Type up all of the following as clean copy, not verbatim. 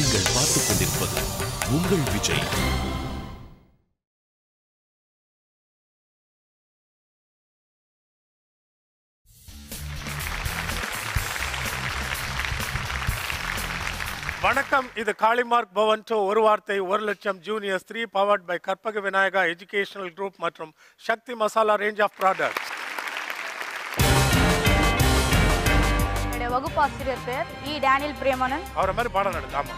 நீங்கள் பார்த்துக் கொண்டிருப்பது உங்கள் விஜய். வணக்கம். இது காளிமார்க் பவன் டோ ஒரு வார்த்தை 1,00,000 juniors 3 powered by Karpaga Vinayaga educational group மற்றும் Sakthi masala range of products. என்னுடைய வகுப்பாசிரியர் பேர் இ. டேனியல் பிரியமனன். அவரை மாதிரி பாடம் நடத்தாமா?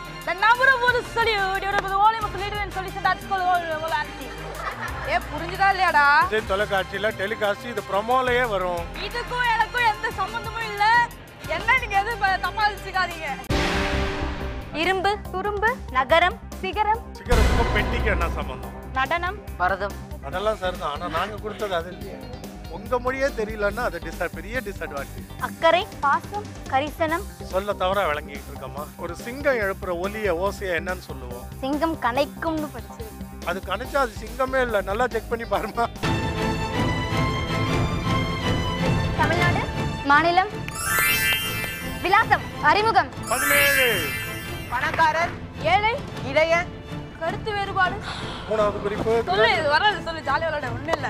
புரிஞ்சுதா இல்லையாடா? தொலைக்காட்சியில டெலிகாஸ்ட் இது ப்ரோமோலயே வரும். இதுக்கும் எனக்கும் எந்த சம்பந்தமும் இல்ல. என்ன நீங்க எது தப்பா வச்சுக்காதீங்க. இரும்பு, துரும்பு, நகரம், சிகரம். சிகரத்துக்கும் பெட்டிக்கு என்ன சம்பந்தம்? நடனம், பரதம். அதெல்லாம் சார் தான். ஆனா நாங்க கொடுத்தது அது இல்லையே. உங்க மொழியே தெரியலன்னா அது பெரிய டிஸ்அட்வான்டேஜ். அக்கறை, பாசம், கரிசனம். சொல்ல தவிர விளங்கிட்டு இருக்கமா. ஒரு சிங்கம் எழுப்புற ஒலிய ஓசைய என்னன்னு சொல்லுவோம்? சிங்கம் கனைக்கும்னு படிச்சு. அது கனைச்சா அது சிங்கமே இல்ல. நல்லா செக் பண்ணி பாருமா. தமிழ்நாடு மாநிலம். விலாசம், அறிமுகம். 17. பணக்காரர், ஏழை, இளைய. கருத்து வேறுபாடு. மூணாவது குறிப்பு. சொல்லு, இது வராது. சொல்லு, ஜாலியா விளையாட. ஒண்ணு இல்ல.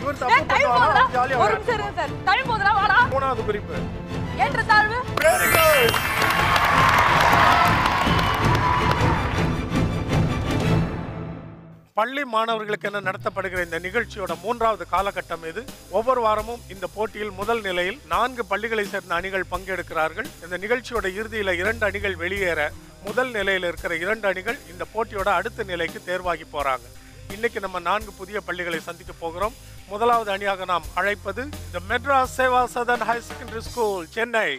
இவர் தப்பு பண்ணாரா? ஜாலியா ஒரு நிமிஷம் இருங்க சார். டைம் போதுடா, வாடா. மூணாவது குறிப்பு. ஏற்ற தாழ்வு. Very good. பள்ளி மாணவர்களுக்கு என நடத்தப்படுகிற இந்த நிகழ்ச்சியோட 3வது காலகட்டம் இது. ஒவ்வொரு வாரமும் இந்த போட்டியில் முதல் நிலையில் 4 பள்ளிகளை சேர்ந்த அணிகள் பங்கெடுக்கிறார்கள். இந்த நிகழ்ச்சியோட இறுதியில 2 அணிகள் வெளியேற முதல் நிலையில் இருக்கிற 2 அணிகள் இந்த போட்டியோட அடுத்த நிலைக்கு தேர்வாகி போறாங்க. இன்னைக்கு நம்ம 4 புதிய பள்ளிகளை சந்திக்க போகிறோம். முதலாவது அணியாக நாம் அழைப்பது the Madras Seva Sadan high secondary school, Chennai.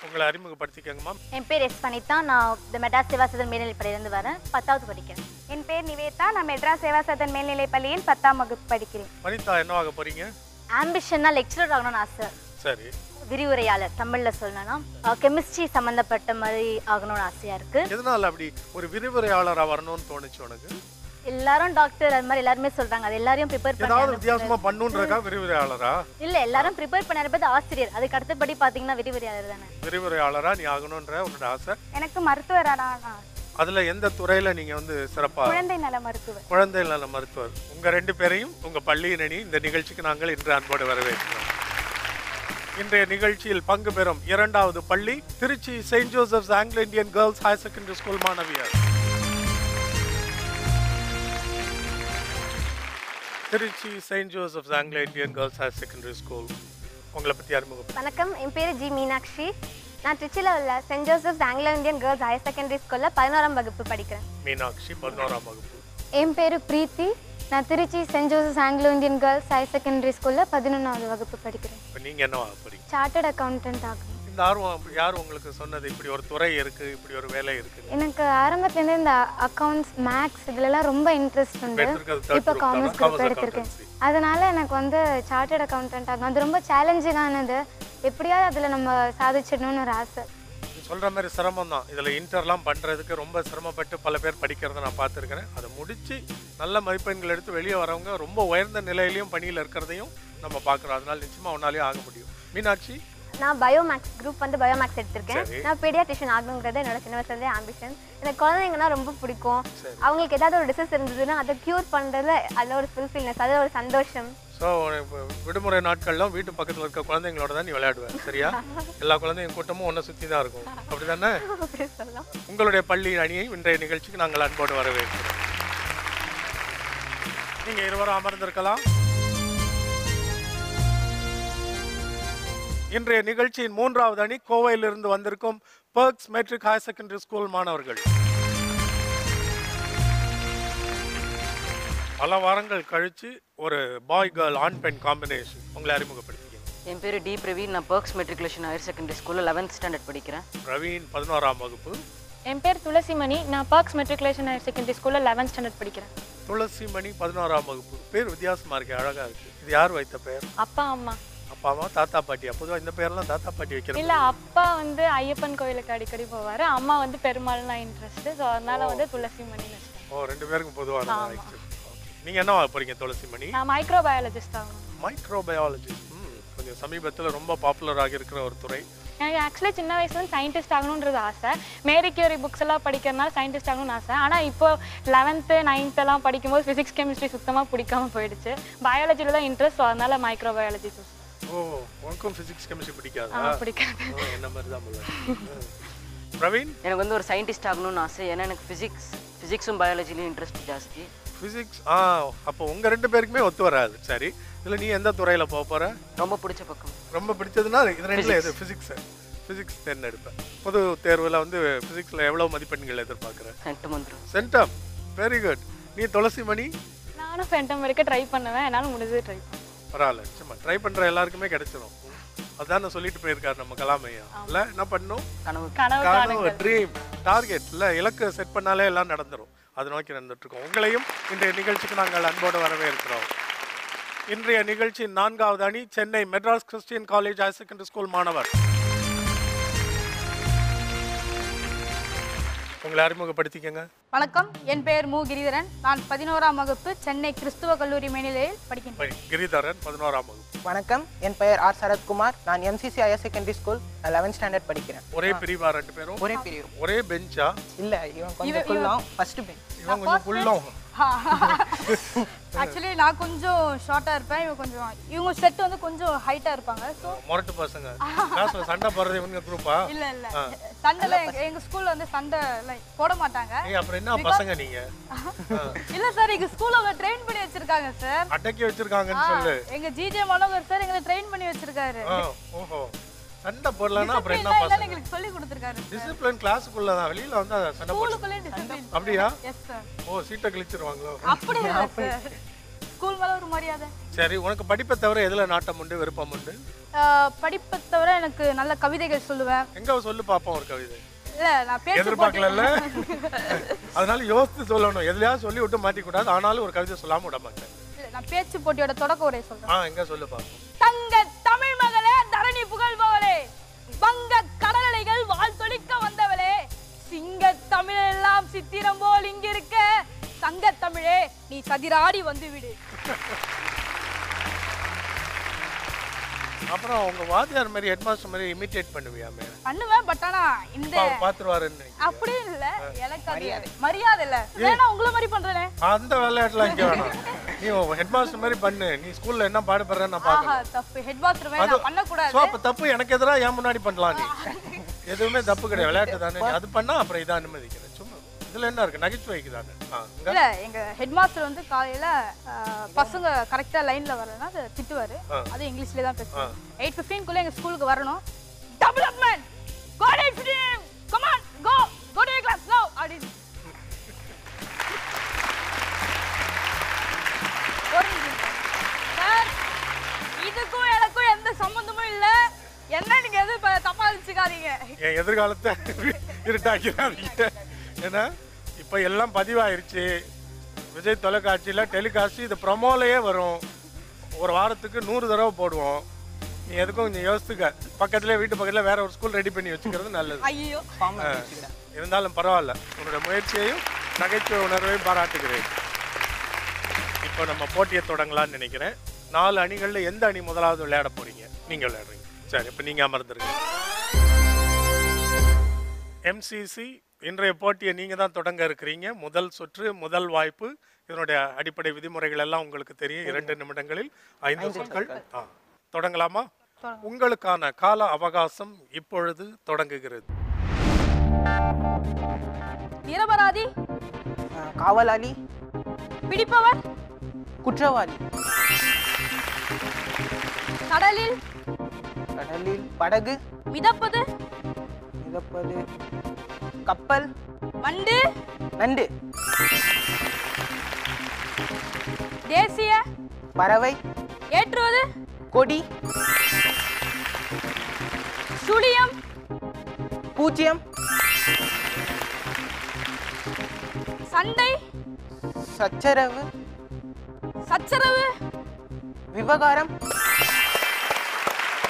உங்களை அறிமுகப்படுத்திக்கங்கம்மா. என் பேர் எஸ் வனிதா. நான் தி மெட்ராஸ் சேவா சதன் மேல்நிலைப்பள்ளியிலிருந்து வரேன். 10வது படிக்கிறேன். என் பேர் நிவேதா. நான் மெட்ராஸ் சேவா சதன் மேல்நிலைப்பள்ளியில் 10ஆம் வகுப்பு படிக்கிறேன். வனிதா என்னவாக போறீங்க? ஆம்பிஷன்னா லெக்சரர் ஆகணும்னு ஆசை. சரி. விரிவுரையாளர், தமிழ்ல சொல்லணும்னா கெமிஸ்ட்ரி சம்பந்தப்பட்ட மாதிரி ஆகணும்னு ஆசையா இருக்கு. எதனால அப்படி ஒரு விரிவுரையாளரா வரணும்னு தோணுச்சு உனக்கு? எல்லாரும் டாக்டர் அது மாதிரி எல்லாருமே சொல்றாங்க. அது எல்லாரையும் ப்ரிப்பேர் பண்ணி ஏதாவது வித்தியாசமா பண்ணுன்றதுக்கா விரிவுரையாளரா? இல்ல, எல்லாரும் ப்ரிப்பேர் பண்ணறது ஆசிரியர். அதுக்கு அடுத்தபடி பாத்தீங்கன்னா விரிவுரையாளர் தானே. விரிவுரையாளரா நீ ஆகணும்ன்ற உன்னோட ஆசை. எனக்கு மருத்துவரானா. அதுல எந்த துறையில நீங்க சிறப்பா? குழந்தை நல மருத்துவர். குழந்தை நல மருத்துவர். உங்க 2 பேரையும் உங்க பள்ளியின் அணி இந்த நிகழ்ச்சிக்கு நாங்கள் இன்று அன்போடு வரவேற்கிறோம். இன்றைய நிகழ்ச்சியில் பங்கு பெறும் 2வது பள்ளி Trichy saint Joseph's Anglo Indian girls higher secondary school மாணவியர். Trichy saint Joseph's Anglo Indian girls higher secondary school. உங்களை பத்தி அறிமுகம். வணக்கம், என் பேரு ஜி மீனாட்சி. நான் திருச்சியில் உள்ள Saint Joseph's Anglo Indian girls higher secondary ஸ்கூல்ல 11ஆம் வகுப்பு படிக்கிறேன். மீனாட்சி 11ஆம் வகுப்பு. என் பேரு பிரீத்தி. நான் Trichy saint Joseph's Anglo Indian girls higher secondary ஸ்கூல்ல 11ஆவது வகுப்பு படிக்கிறேன். இப்போ நீங்க என்னவா போறீங்க? சார்ட்டர்ட் அக்கௌண்டன்ட் ஆகணும். இந்த ஆர்வம் யார் உங்களுக்கு சொன்னது இப்படி ஒரு துறை இருக்கு, இப்படி ஒரு வேலை இருக்கு? எனக்கு ஆரம்பத்துலேருந்து இந்த அக்கௌண்ட்ஸ், மேக்ஸ் இதுலலாம் ரொம்ப இன்ட்ரெஸ்ட் உண்டு. இப்போ காமர்ஸ் குரூப் எடுத்திருக்கேன். அதனால எனக்கு சார்ட்டர்ட் அக்கௌண்டன்ட் ஆகணும். அது ரொம்ப சேலஞ்சிங்கானது. எப்படியாவது அதில் நம்ம சாதிச்சிடணும்னு ஒரு ஆசை. சொல்ற மாதிரி சிரமம் தான். இதுல இன்டர்லாம் பண்றதுக்கு ரொம்ப சிரமப்பட்டு பல பேர் படிக்கிறத நான் பார்த்துருக்கிறேன். அதை முடிச்சு நல்ல மதிப்பெண்கள் எடுத்து வெளியே வரவங்க ரொம்ப உயர்ந்த நிலையிலையும் பணியில் இருக்கிறதையும் நம்ம பார்க்குறோம். அதனால நிச்சயமா உன்னாலேயும் ஆக முடியும். மீனாட்சி? நான் பயோமேக்ஸ் குரூப் பயோமேக்ஸ் எடுத்திருக்கேன். நான் பீடியாட்ரிஷியன் ஆகணுங்கிறது என்னோட சின்ன வயசுலேருந்தே ஆம்பிஷன். எனக்கு குழந்தைங்கன்னா ரொம்ப பிடிக்கும். அவங்களுக்கு ஏதாவது ஒரு டிசீஸ் இருந்ததுன்னா அதை க்யூர் பண்ணுறதுல அதில் ஒரு ஃபுல்ஃபில்னஸ், அதில் ஒரு சந்தோஷம். ஸோ விடுமுறை நாட்கள்லாம் வீட்டு பக்கத்தில் இருக்க குழந்தைங்களோட தான் நீ விளையாடுவேன், சரியா? எல்லா குழந்தைங்க கூட்டமும் ஒன்றை சுற்றி தான் இருக்கும், அப்படிதானே? உங்களுடைய பள்ளி அணியை இன்றைய நிகழ்ச்சிக்கு நாங்கள் அன்போடு வரவேற்கிறோம். நீங்க இருவரும் அமர்ந்திருக்கலாம். இன்றைய நிகழ்ச்சியின் 3வது அணி கோவையிலிருந்து வந்திருக்கும் Perks matric higher secondary school மாணவர்கள். பல வாரங்கள் கழிச்சு ஒரு பாய் கேர்ள் ஆண் பெண் காம்பினேஷன். உங்களை அறிமுகப்படுத்திக்கீங்க. என் பேர் டி பிரவீன். நான் பெர்க்ஸ் மெட்ரிகுலேஷன் ஹையர் செகண்டரி ஸ்கூலில் 11th ஸ்டாண்டர்ட் படிக்கிறேன். பிரவீன் 11ஆம் வகுப்பு. என் பேர் துளசிமணி. நான் பெர்க்ஸ் மெட்ரிகுலேஷன் ஹையர் செகண்டரி ஸ்கூலில் 11th ஸ்டாண்டர்ட் படிக்கிறேன். துளசிமணி 11ஆம் வகுப்பு. பேர் வித்தியாசமா இருக்கு, அழகா இருக்கு. இது யார் வைத்த பெயர்? அப்பா அம்மா. அப்பாவா தாத்தா பாட்டியா? பொதுவாக இந்த பேர்லாம் தாத்தா பாட்டி வைக்கிறேன். இல்லை, அப்பா ஐயப்பன் கோயிலுக்கு அடிக்கடி போவார். அம்மா பெருமாள்னா இன்ட்ரெஸ்ட். ஸோ அதனால துளசிமணி. ஓ, 2 பேருக்கும் பொதுவான. நீங்க என்னவா போறீங்க துளசிமணி? நான் மைக்ரோபயாலஜிஸ்ட் ஆகணும். மைக்ரோபயாலஜி கொஞ்சம் சமீபத்தில் ரொம்ப பாப்புலர் ஆகி இருக்கிற ஒரு துறை. எனக்கு ஆக்சுவலி சின்ன வயசுல சயின்டிஸ்ட் ஆகணுன்றது ஆசை. மேரி கியூரி புக்ஸ் எல்லாம் படிக்கிறதுனால சயின்டிஸ்ட் ஆகணும்னு ஆசை. ஆனால் இப்போ 11th 9th எல்லாம் படிக்கும்போது ஃபிசிக்ஸ் கெமிஸ்ட்ரி சுத்தமாக பிடிக்காம போயிடுச்சு. பயாலஜியில் தான் இன்ட்ரெஸ்ட், அதனால மைக்ரோ பயாலஜி சூஸ். ஓ, உனக்கும் ஃபிசிக்ஸ் கெமிஸ்ட்ரி பிடிக்காதா? பிடிக்காது. என்ன மாதிரி தான் போல. பிரவீன், எனக்கு வந்து ஒரு சயின்டிஸ்ட் ஆகணும்னு ஆசை. ஏன்னா எனக்கு ஃபிசிக்ஸும் பயாலஜிலையும் இன்ட்ரெஸ்ட் ஜாஸ்தி. ஃபிசிக்ஸ் அப்போ உங்கள் 2 பேருக்குமே ஒத்து வராது. சரி, இதில் நீ எந்த துறையில் போக போகிற? ரொம்ப பிடிச்ச பக்கம். ரொம்ப பிடிச்சதுன்னா இது 2ல் எது? ஃபிசிக்ஸ் தேர்ந்தெடுப்பேன். பொது தேர்வில் வந்து ஃபிசிக்ஸில் எவ்வளோ மதிப்பெண்கள் எதிர்பார்க்குறேன்? சென்டம் வந்துடும். Centum, very good. நீ துளசி மணி? நானும் சென்டம் வரைக்கும் ட்ரை பண்ணுவேன், என்னால் முடிஞ்சது ட்ரை பண்ணுவேன். பரவாயில்ல, சும்மா ட்ரை பண்ணுற எல்லாருக்குமே கிடைச்சிடும். அதான் நான் சொல்லிட்டு போயிருக்காரு நம்ம கலாமையா. இல்லை என்ன பண்ணணும்? கனவு, ட்ரீம், டார்கெட் இல்லை, இலக்கு செட் பண்ணாலே எல்லாம் நடந்துடும். அது நோக்கி நடந்துட்டுருக்கோம். உங்களையும் இன்றைய நிகழ்ச்சிக்கு நாங்கள் அன்போடு வரவேற்கிறோம். இன்றைய நிகழ்ச்சி 4வது அணி Chennai Madras Christian college higher secondary school மாணவர். உங்களை அறிமுகப்படுத்திக்கங்க. வணக்கம், என் பெயர் மு கிரிதரன். நான் 11ஆம் வகுப்பு சென்னை கிறிஸ்துவ கல்லூரி மேல்நிலையில் படிக்கின்றேன். கிரிதரன் 11ஆம் வகுப்பு. வணக்கம், என் பெயர் ஆர் சரத்குமார். நான் MCC higher secondary school 11th standard படிக்கிறேன். ஒரே பிரிவா 2 பேரும்? ஒரே பிரிவு. ஒரே பெஞ்சா? இல்ல, இவன் கொஞ்சம் குள்ளம், ஃபர்ஸ்ட் பெஞ்ச். இவன் கொஞ்சம் குள்ளம். ஆக்சுவலி நான் கொஞ்சம் ஷார்ட்டா இருப்பேன், இவங்க செட் வந்து கொஞ்சம் ஹைட்டா இருப்பாங்க. சோ மொரட்டு பசங்க கிளாஸ்ல சண்டை போடுறது இவங்க குரூப்பா? இல்ல சண்டைல எங்க ஸ்கூல்ல வந்து சண்டை போட மாட்டாங்க. அப்புறம் என்ன பசங்க நீங்க? இல்ல சார், எங்க ஸ்கூல்ல ட்ரெயின் பண்ணி வச்சிருக்காங்க சார். அடக்கி வச்சிருக்காங்கன்னு சொல்லு. எங்க ஜிஜே மனோகர் சார் எங்களை ட்ரெயின் பண்ணி வச்சிருக்காரு. ஓஹோ, சண்டை போடலன்னா அப்புறம் என்ன பசங்க? எங்களுக்கு சொல்லி கொடுத்திருக்காரு. டிசிப்ளின் கிளாஸ்க்குள்ள தான், வெளியில வந்து சண்டை போட. ஸ்கூலுக்குள்ளே டிசிப்ளின். அப்படியா? Yes sir. ஓ, சீட்டை கிழிச்சிருவாங்களோ? அப்படி இல்ல சார், ஸ்கூல் மேல ஒரு மரியாதை. சரி, உனக்கு படிப்பை தவிர எதுல நாட்டம் உண்டு, விருப்பம் உண்டு? படிப்பை தவிர எனக்கு நல்ல கவிதைகள் சொல்லுவேன். எங்க சொல்லு பாப்போம் ஒரு கவிதை. இல்ல நான் பேச எதிர்பார்க்கல, அதனால யோசித்து சொல்லணும். எதுலயாவது சொல்லி விட்டு மாட்டி கூடாது. ஆனாலும் ஒரு கவிதை சொல்லாம விட மாட்டேன். இல்ல நான் பேச்சு போட்டியோட தொடக்க உரை சொல்றேன். எங்க சொல்லு பாப்போம். தங்க தமிழ் மகளே, தரணி புகழ்பவளே, வங்க கடலலைகள் வாழ் தொழிக்க வந்தவளே, சிங்க தமிழ் எல்லாம் சித்திரம் போல் இங்கிருக்க, சங்க தமிழே நீ சதிராடி வந்து விடு. அப்புறம் உங்க வாத்தியார் மாதிரி ஹெட்மாஸ்டர் மாதிரி இமிட்டேட் பண்ணுவியாமே? பண்ணுவேன், பட் ஆனா இந்த பாத்துருவாருன்னு அப்படி இல்ல, எனக்கு அது மரியாதை இல்ல. வேணா உங்களை மாதிரி பண்றேனே, அந்த விளையாட்டுலாம் இங்க வேணாம். நீ ஹெட்மாஸ்டர் மாதிரி பண்ணு. நீ ஸ்கூல்ல என்ன பாடுபடுறேன்னு நான் பாக்கறேன். தப்பு ஹெட்மாஸ்டர் வேணா பண்ண கூடாது. சோ அப்ப தப்பு எனக்கு எதிரா ஏன் முன்னாடி பண்ணலாம்? நீ எதுவுமே தப்பு கிடையாது, விளையாட்டு தானே. நீ அது பண்ணா அப்புறம் இதை அனுமதிக்கிறேன். சும்மா இதுல என்ன இருக்கு, நகைச்சுவைக்கு தானே. இல்ல, எங்க ஹெட்மாஸ்டர் வந்து காலையில பசங்க கரெக்டா லைன்ல வரலன்னா திட்டுவாரு. அது இங்கிலீஷ்ல தான் பேசுவாரு. 8:15 எங்க ஸ்கூலுக்கு வரணும். Development go 8:15 come on go to your class now அப்படி. சார், இதுக்கும் எனக்கும் எந்த சம்பந்தமும் இல்ல. என்ன நீங்க எது தப்பா நினைச்சுக்காதீங்க. என் எதிர்காலத்தை இருட்டாக்கிறாதீங்க. ஏன்னா இப்போ எல்லாம் பதிவாயிருச்சு. விஜய் தொலைக்காட்சியில் டெலிகாஸ்ட் இது ப்ரொமோலையே வரும். ஒரு வாரத்துக்கு 100 தடவை போடுவோம். நீ எதுக்கும் கொஞ்சம் யோசித்துக்க. பக்கத்துலேயே வீட்டு பக்கத்தில் வேற ஒரு ஸ்கூல் ரெடி பண்ணி வச்சுக்கிறது நல்லது. ஐயோ, இருந்தாலும் பரவாயில்ல, உன்னோட முயற்சியையும் நகைச்சுவை உணர்வையும் பாராட்டுகிறேன். இப்போ நம்ம போட்டியை தொடங்கலாம்னு நினைக்கிறேன். 4 அணிகளில் எந்த அணி முதலாவது விளையாட போறீங்க? நீங்க விளையாடுறீங்க. சரி, இப்போ நீங்க அமர்ந்துருங்க. எம்சிசி இன்றைய போட்டியை நீங்க தான் தொடங்க இருக்கிறீங்க. முதல் சுற்று, முதல் வாய்ப்பு. இதனுடைய அடிப்படை விதிமுறைகள் எல்லாம் உங்களுக்கு தெரியும். 2 நிமிடங்களில் 5 சொற்கள். தொடங்கலாமா? உங்களுக்கான கால அவகாசம் இப்பொழுது தொடங்குகிறது. நிரபராதி, காவலாளி, பிடிப்பவர், குற்றவாளி, கடலில், கடலில், படகு, மிதப்பது, மிதப்பது, கப்பல், வண்டு, நண்டு, தேசிய, பறவை, ஏற்றுவது, கொடி, சுழியம், பூஜ்ஜியம், சண்டை, சச்சரவு, சச்சரவு, விவகாரம்.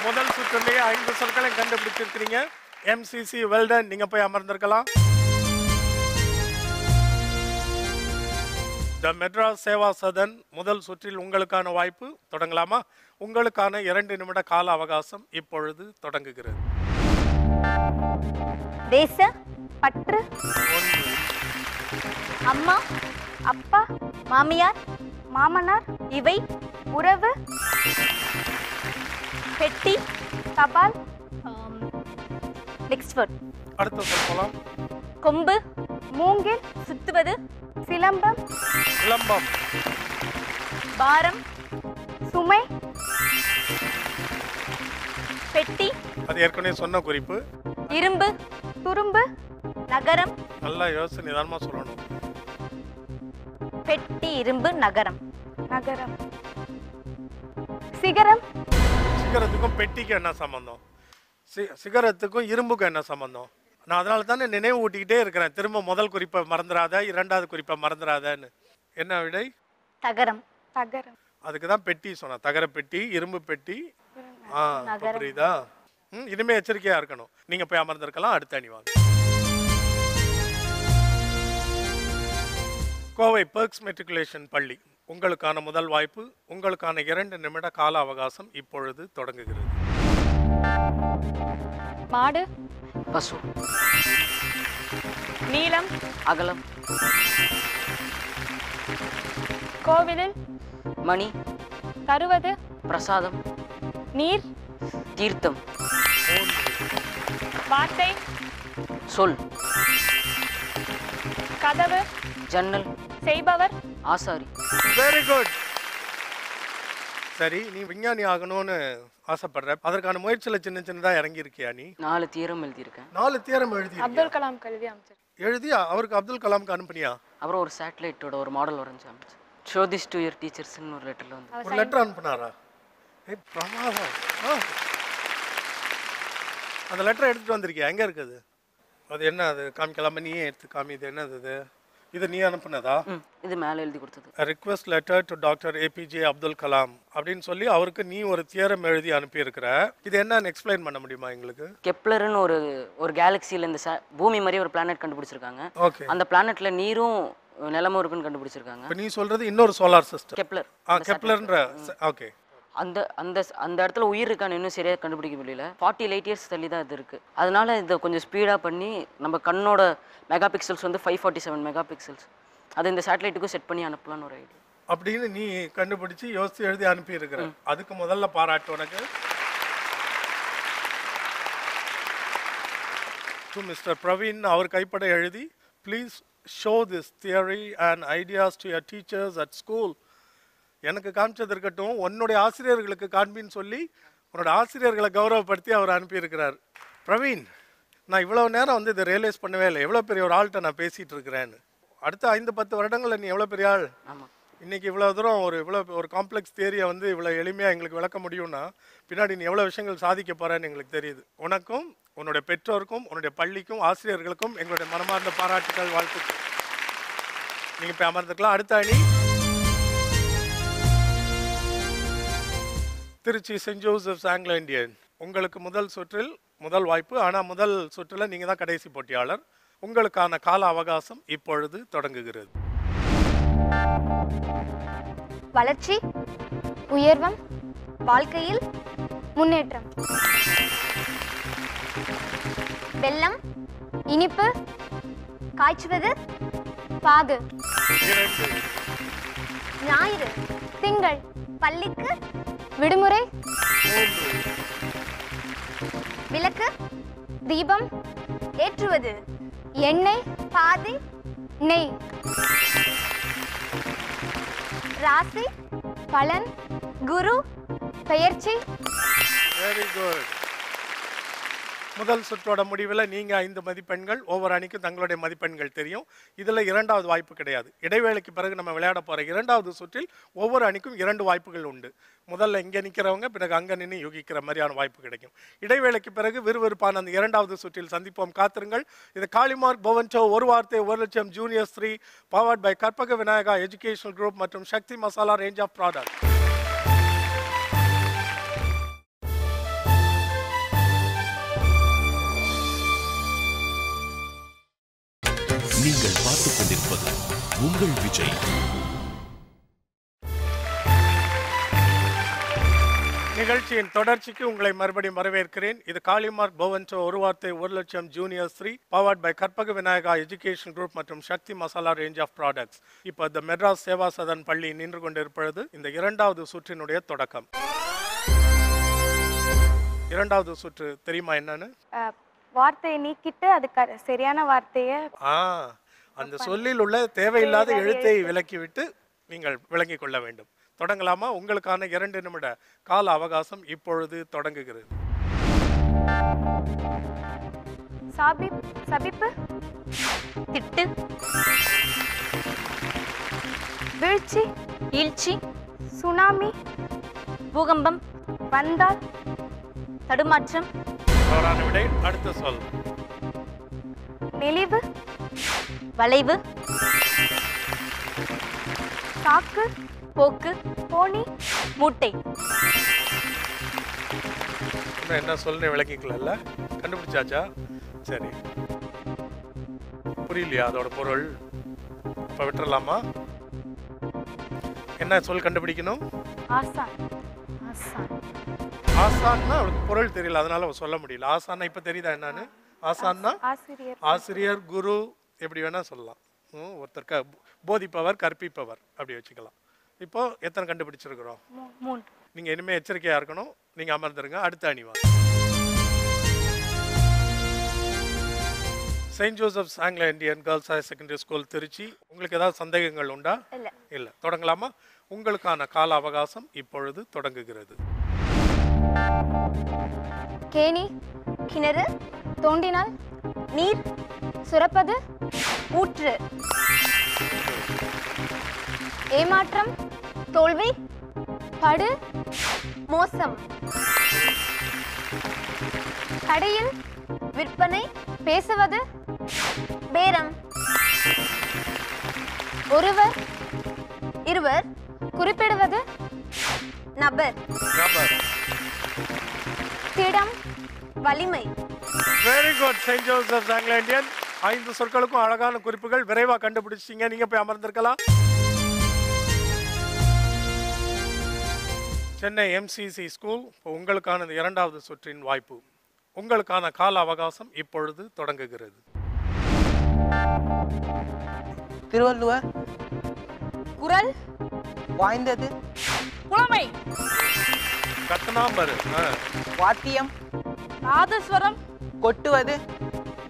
முதல் சுற்றிலேயே 5 சொற்களை கண்டுபிடிச்சிருக்கிறீங்க. MCC well done. நீங்க போய் அமர்ந்திருக்கலாம். த மெட்ராஸ் சேவா சதன் முதல் சுற்றில் உங்களுக்கான வாய்ப்பு. தொடங்கலாமா? உங்களுக்கான 2 நிமிட கால அவகாசம் இப்பொழுது தொடங்குகிறது. தேச பற்று, அம்மா அப்பா மாமியார் மாமனார் இவை உறவு, பெட்டி தபால். Next word. அடுத்த சொல்லலாம். கொம்பு மூங்கில் சுத்துவது, சிலம்பம் விளம்பம், பாரம் சுமை, பெட்டி அது ஏற்கனவே சொன்ன குறிப்பு. இரும்பு துரும்பு, நகரம். நல்லா யோசிச்சு நிதானமா சொல்லணும். பெட்டி இரும்பு நகரம், நகரம். சிகரம். சிகரத்துக்கும் பெட்டிக்கு என்ன சம்பந்தம்? சிகரத்துக்கும் இரும்புக்கும் என்ன சம்பந்தம்? நான் அதனால தானே நினைவு ஊட்டிக்கிட்டே இருக்கிறேன், திரும்ப முதல் குறிப்பை மறந்துடாத, இரண்டாவது குறிப்பை மறந்துடாதன்னு. என்ன விடை? தகரம். தகரம். அதுக்கு தான் பெட்டி சொன்னேன். தகர பெட்டி, இரும்பு பெட்டி. புரியுதா? இனிமே எச்சரிக்கையா இருக்கணும். நீங்க போய் அமர்ந்திருக்கலாம். அடுத்த அணி வாங்க. கோவை பெர்க்ஸ் மெட்ரிகுலேஷன் பள்ளி, உங்களுக்கான முதல் வாய்ப்பு. உங்களுக்கான 2 நிமிட கால அவகாசம் இப்பொழுது தொடங்குகிறது. மாடு பசு நீளம் அகலம் கோவிலில் மணி தருவது பிரசாதம் நீர் தீர்த்தம் வார்த்தை சொல் கதவு ஜன்னல் செய்பவர் ஆசாரி. Very good. சரி, நீ விஞ்ஞானி ஆகணும்னு ஆசைப்படுற, அதற்கான முயற்சியில சின்ன சின்னதா இறங்கி இருக்கியா? நீ 4 தியரம் எழுதியிருக்கேன். 4 தியரம் எழுதி அப்துல் கலாம் கல்வி அமைச்சர் எழுதியா? அவருக்கு அப்துல் கலாம்க்கு அனுப்புனியா? அப்புறம் ஒரு சேட்டலைட்டோட ஒரு மாடல் வரைஞ்சு அமைச்சேன். ஷோ திஸ் டு யுவர் டீச்சர்ஸ்னு ஒரு லெட்டர்ல வந்து ஒரு லெட்டர் அனுப்புனாரா? பிரமாதம். அந்த லெட்டர் எடுத்துட்டு வந்திருக்கியா? எங்க இருக்குது அது? என்ன அது? காமிக்கலாமா? நீயே எடுத்து காமி. இது என்னது? இது இது நீ அனுப்புனதா? இது மேலே எழுதி கொடுத்தது. Request letter to doctor A P J Abdul Kalam அப்படின்னு சொல்லி அவருக்கு நீ ஒரு தியரம் எழுதி அனுப்பி இருக்கிற. இது என்னன்னு எக்ஸ்பிளைன் பண்ண முடியுமா எங்களுக்கு? கெப்லர்னு ஒரு கேலக்சியில் இந்த பூமி மாதிரி ஒரு பிளானட் கண்டுபிடிச்சிருக்காங்க. அந்த பிளானட்ல நீரும் நிலமும் இருக்குன்னு கண்டுபிடிச்சிருக்காங்க. நீ சொல்றது இன்னொரு சோலார் சிஸ்டம். கெப்லர். கெப்லர்ன்ற. ஓகே. அந்த அந்த அந்த இடத்துல உயிர் இருக்கான்னு இன்னும் சரியாக கண்டுபிடிக்க முடியல. 40 light years தள்ளி தான் இது இருக்குது. அதனால இதை கொஞ்சம் ஸ்பீடாக பண்ணி நம்ம கண்ணோட மெகா பிக்சல்ஸ் வந்து 547 மெகா பிக்சல்ஸ், அதை இந்த சேட்டலைட்டுக்கும் செட் பண்ணி அனுப்பலான்னு ஒரு ஐடியா. அப்படின்னு நீ கண்டுபிடிச்சு யோசிச்சு எழுதி அனுப்பி இருக்கிற. அதுக்கு முதல்ல பாராட்டு உனக்கு. டு மிஸ்டர் பிரவீன், அவர் கைப்பட எழுதி, please show this theory and ideas to your teachers at school. எனக்கு காமிச்சது இருக்கட்டும், உன்னுடைய ஆசிரியர்களுக்கு காண்பின்னு சொல்லி உன்னோட ஆசிரியர்களை கௌரவப்படுத்தி அவர் அனுப்பியிருக்கிறார். பிரவீன், நான் இவ்வளோ நேரம் வந்து இதை ரியலைஸ் பண்ணவே இல்லை, எவ்வளோ பெரிய ஒரு ஆள்கிட்ட நான் பேசிகிட்டு இருக்கிறேன்னு. அடுத்த 5-10 வருடங்களில் நீ எவ்வளோ பெரிய ஆள். இன்றைக்கி இவ்வளோ தூரம் இவ்வளோ ஒரு காம்ப்ளெக்ஸ் தியரியை வந்து இவ்வளோ எளிமையாக எங்களுக்கு விளக்க முடியும்னா பின்னாடி நீ எவ்வளோ விஷயங்கள் சாதிக்க போகிறேன்னு எங்களுக்கு தெரியுது. உனக்கும் உன்னுடைய பெற்றோருக்கும் உன்னுடைய பள்ளிக்கும் ஆசிரியர்களுக்கும் எங்களுடைய மனமார்ந்த பாராட்டுகள், வாழ்த்துக்கள். நீங்கள் இப்போ அமர்ந்துக்கலாம். அடுத்த அணி Trichy saint Joseph's Anglo Indian. உங்களுக்கு முதல் சுற்றில் முதல் வாய்ப்பு. ஆனால் முதல் சுற்றில் நீங்கள் தான் கடைசி போட்டியாளர். உங்களுக்கான கால அவகாசம் இப்பொழுது தொடங்குகிறது. வளர்ச்சி உயர்வம் வாழ்க்கையில் முன்னேற்றம் வெள்ளம் இனிப்பு காய்ச்சுவது பாகு ஞாயிறு திங்கள் பள்ளிக்கு விடுமுறை விளக்கு தீபம் ஏற்றுவது எண்ணெய் பாதி நெய் ராசி பலன் குரு பெயர்ச்சி. Very good. முதல் சுற்றோட முடிவில் நீங்கள் 5 மதிப்பெண்கள், ஒவ்வொரு அணிக்கும் தங்களுடைய மதிப்பெண்கள் தெரியும். இதில் 2வது வாய்ப்பு கிடையாது. இடைவேளைக்கு பிறகு நம்ம விளையாட போகிற 2வது சுற்றில் ஒவ்வொரு அணிக்கும் 2 வாய்ப்புகள் உண்டு. முதல்ல இங்கே நிற்கிறவங்க பிறகு அங்கே நின்று யூகிக்கிற மாதிரியான வாய்ப்பு கிடைக்கும். இடைவேளைக்கு பிறகு விறுவிறுப்பான அந்த 2வது சுற்றில் சந்திப்போம். காத்திருங்கள். இது காளிமார்க் பவன்சோ ஒரு வார்த்தை 1 லட்சம் juniors 3 powered by Karpaga Vinayaga educational group மற்றும் Sakthi masala range of product. நீங்கள் பார்த்துக் கொண்டிருப்பது உங்கள் விஜய். நிகழ்ச்சியின் தொடர்ச்சிக்கு உங்களை மறுபடியும் வரவேற்கிறேன். இது காளிமார்க் பவன்சோ ஒரு வார்த்தை 1,00,000 junior 3 powered by Karpaga Vinayaga education group மற்றும் Sakthi masala range of products. இப்போ த மெட்ராஸ் சேவா சதன் பள்ளி நின்று கொண்டிருப்பது இந்த இரண்டாவது சுற்றினுடைய தொடக்கம். இரண்டாவது சுற்று தெரியுமா என்னன்னு? வார்த்தையை நீக்கிட்டு அது சரியான வார்த்தையை அந்த சொல்லில் உள்ள தேவையில்லாத எழுத்தை விலக்கிவிட்டு நீங்கள் விளங்கிக் கொள்ள வேண்டும். தொடங்கலாமா? உங்களுக்கான 2 நிமிட கால அவகாசம் இப்பொழுது தொடங்குகிறது. சபிப்பு, திட்டு, வீழ்ச்சி, வீழ்ச்சி, சுனாமி, பூகம்பம், வந்தால், தடுமாற்றம். தவறான விடை. அடுத்த சொல். நெளிவு, வளைவு, சாக்கு, போக்கு, போனி, மூட்டை. என்ன சொல்ல விளக்கிக்கல? கண்டுபிடிச்சாச்சா? சரி, புரியலையா அதோட பொருள்? இப்ப விட்டுறலாமா? என்ன சொல் கண்டுபிடிக்கணும்? ஆசான். ஆசான்னா அவளுக்கு பொருள் தெரியல, அதனால சொல்ல முடியல. ஆசான்னா இப்ப தெரியுதா என்னன்னு? ஆசான்னா ஆசிரியர், குரு, எப்படி வேணா சொல்லலாம். ஒருத்தருக்கு போதிப்பவர், கற்பிப்பவர், அப்படி வச்சுக்கலாம். இப்போ எத்தனை கண்டுபிடிச்சிருக்கிறோம்? 3. நீங்க இனிமே எச்சரிக்கையா இருக்கணும். நீங்க அமர்ந்துருங்க. அடுத்த அணிவா. Saint Joseph's Anglo Indian girls higher secondary school Trichy. உங்களுக்கு ஏதாவது சந்தேகங்கள் உண்டா? இல்ல. தொடங்கலாமா? உங்களுக்கான கால அவகாசம் இப்பொழுது தொடங்குகிறது. கேணி, கிணறு, தோண்டினால், நீர், சுரப்பது, ஊற்று, ஏமாற்றம், தோல்வி, படு, மோசம், கடையில், விற்பனை, பேசுவது, பேரம், ஒருவர், இருவர், குறிப்பிடுவது, நபர், திடம், வலிமை. Very good. Saint Joseph's Anglo Indian 5 சொற்களுக்கும் அழகான குறிப்புகள். விரைவா கண்டுபிடிச்சிட்டீங்க. நீங்க போய் அமர்ந்திருக்கலாம். Chennai MCC school. உங்களுக்கான இரண்டாவது சுற்றின் வாய்ப்பு. உங்களுக்கான கால அவகாசம் இப்பொழுது தொடங்குகிறது. திருவள்ளுவர், குரல், வாய்ந்தது, புலமை, கத்தனாம்பரு, வாத்தியம், நாதஸ்வரம், கொட்டுவது,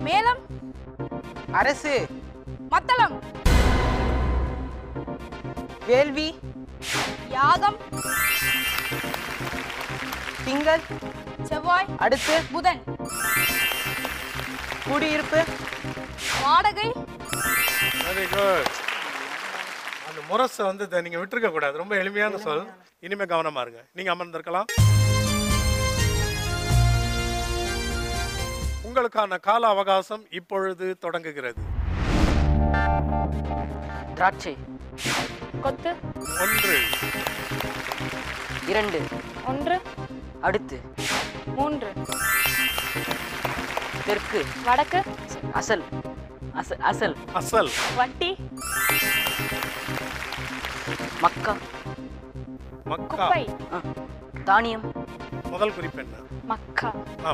மேளம், அரசு, மத்தளம், வேள்வி, யாகம், திங்கள், செவ்வாய், அடுத்து, புதன், குடியிருப்பு, வாடகை. Very good. அந்த முரசை வந்து நீங்க விட்டுருக்க கூடாது. ரொம்ப எளிமையான சொல். இனிமே கவனமா இருங்க. நீங்க அமர்ந்திருக்கலாம். உங்களுக்கான கால அவகாசம் இப்பொழுது தொடங்குகிறது. திராட்சை, கொத்து, 1, 2, 1, அடுத்து, 3, தெற்கு, வடக்கு, அசல், அசல், அசல், வட்டி, மக்கா, மக்கா, குப்பை, தானியம், முதல் குறிப்பு என்ன? மக்கா,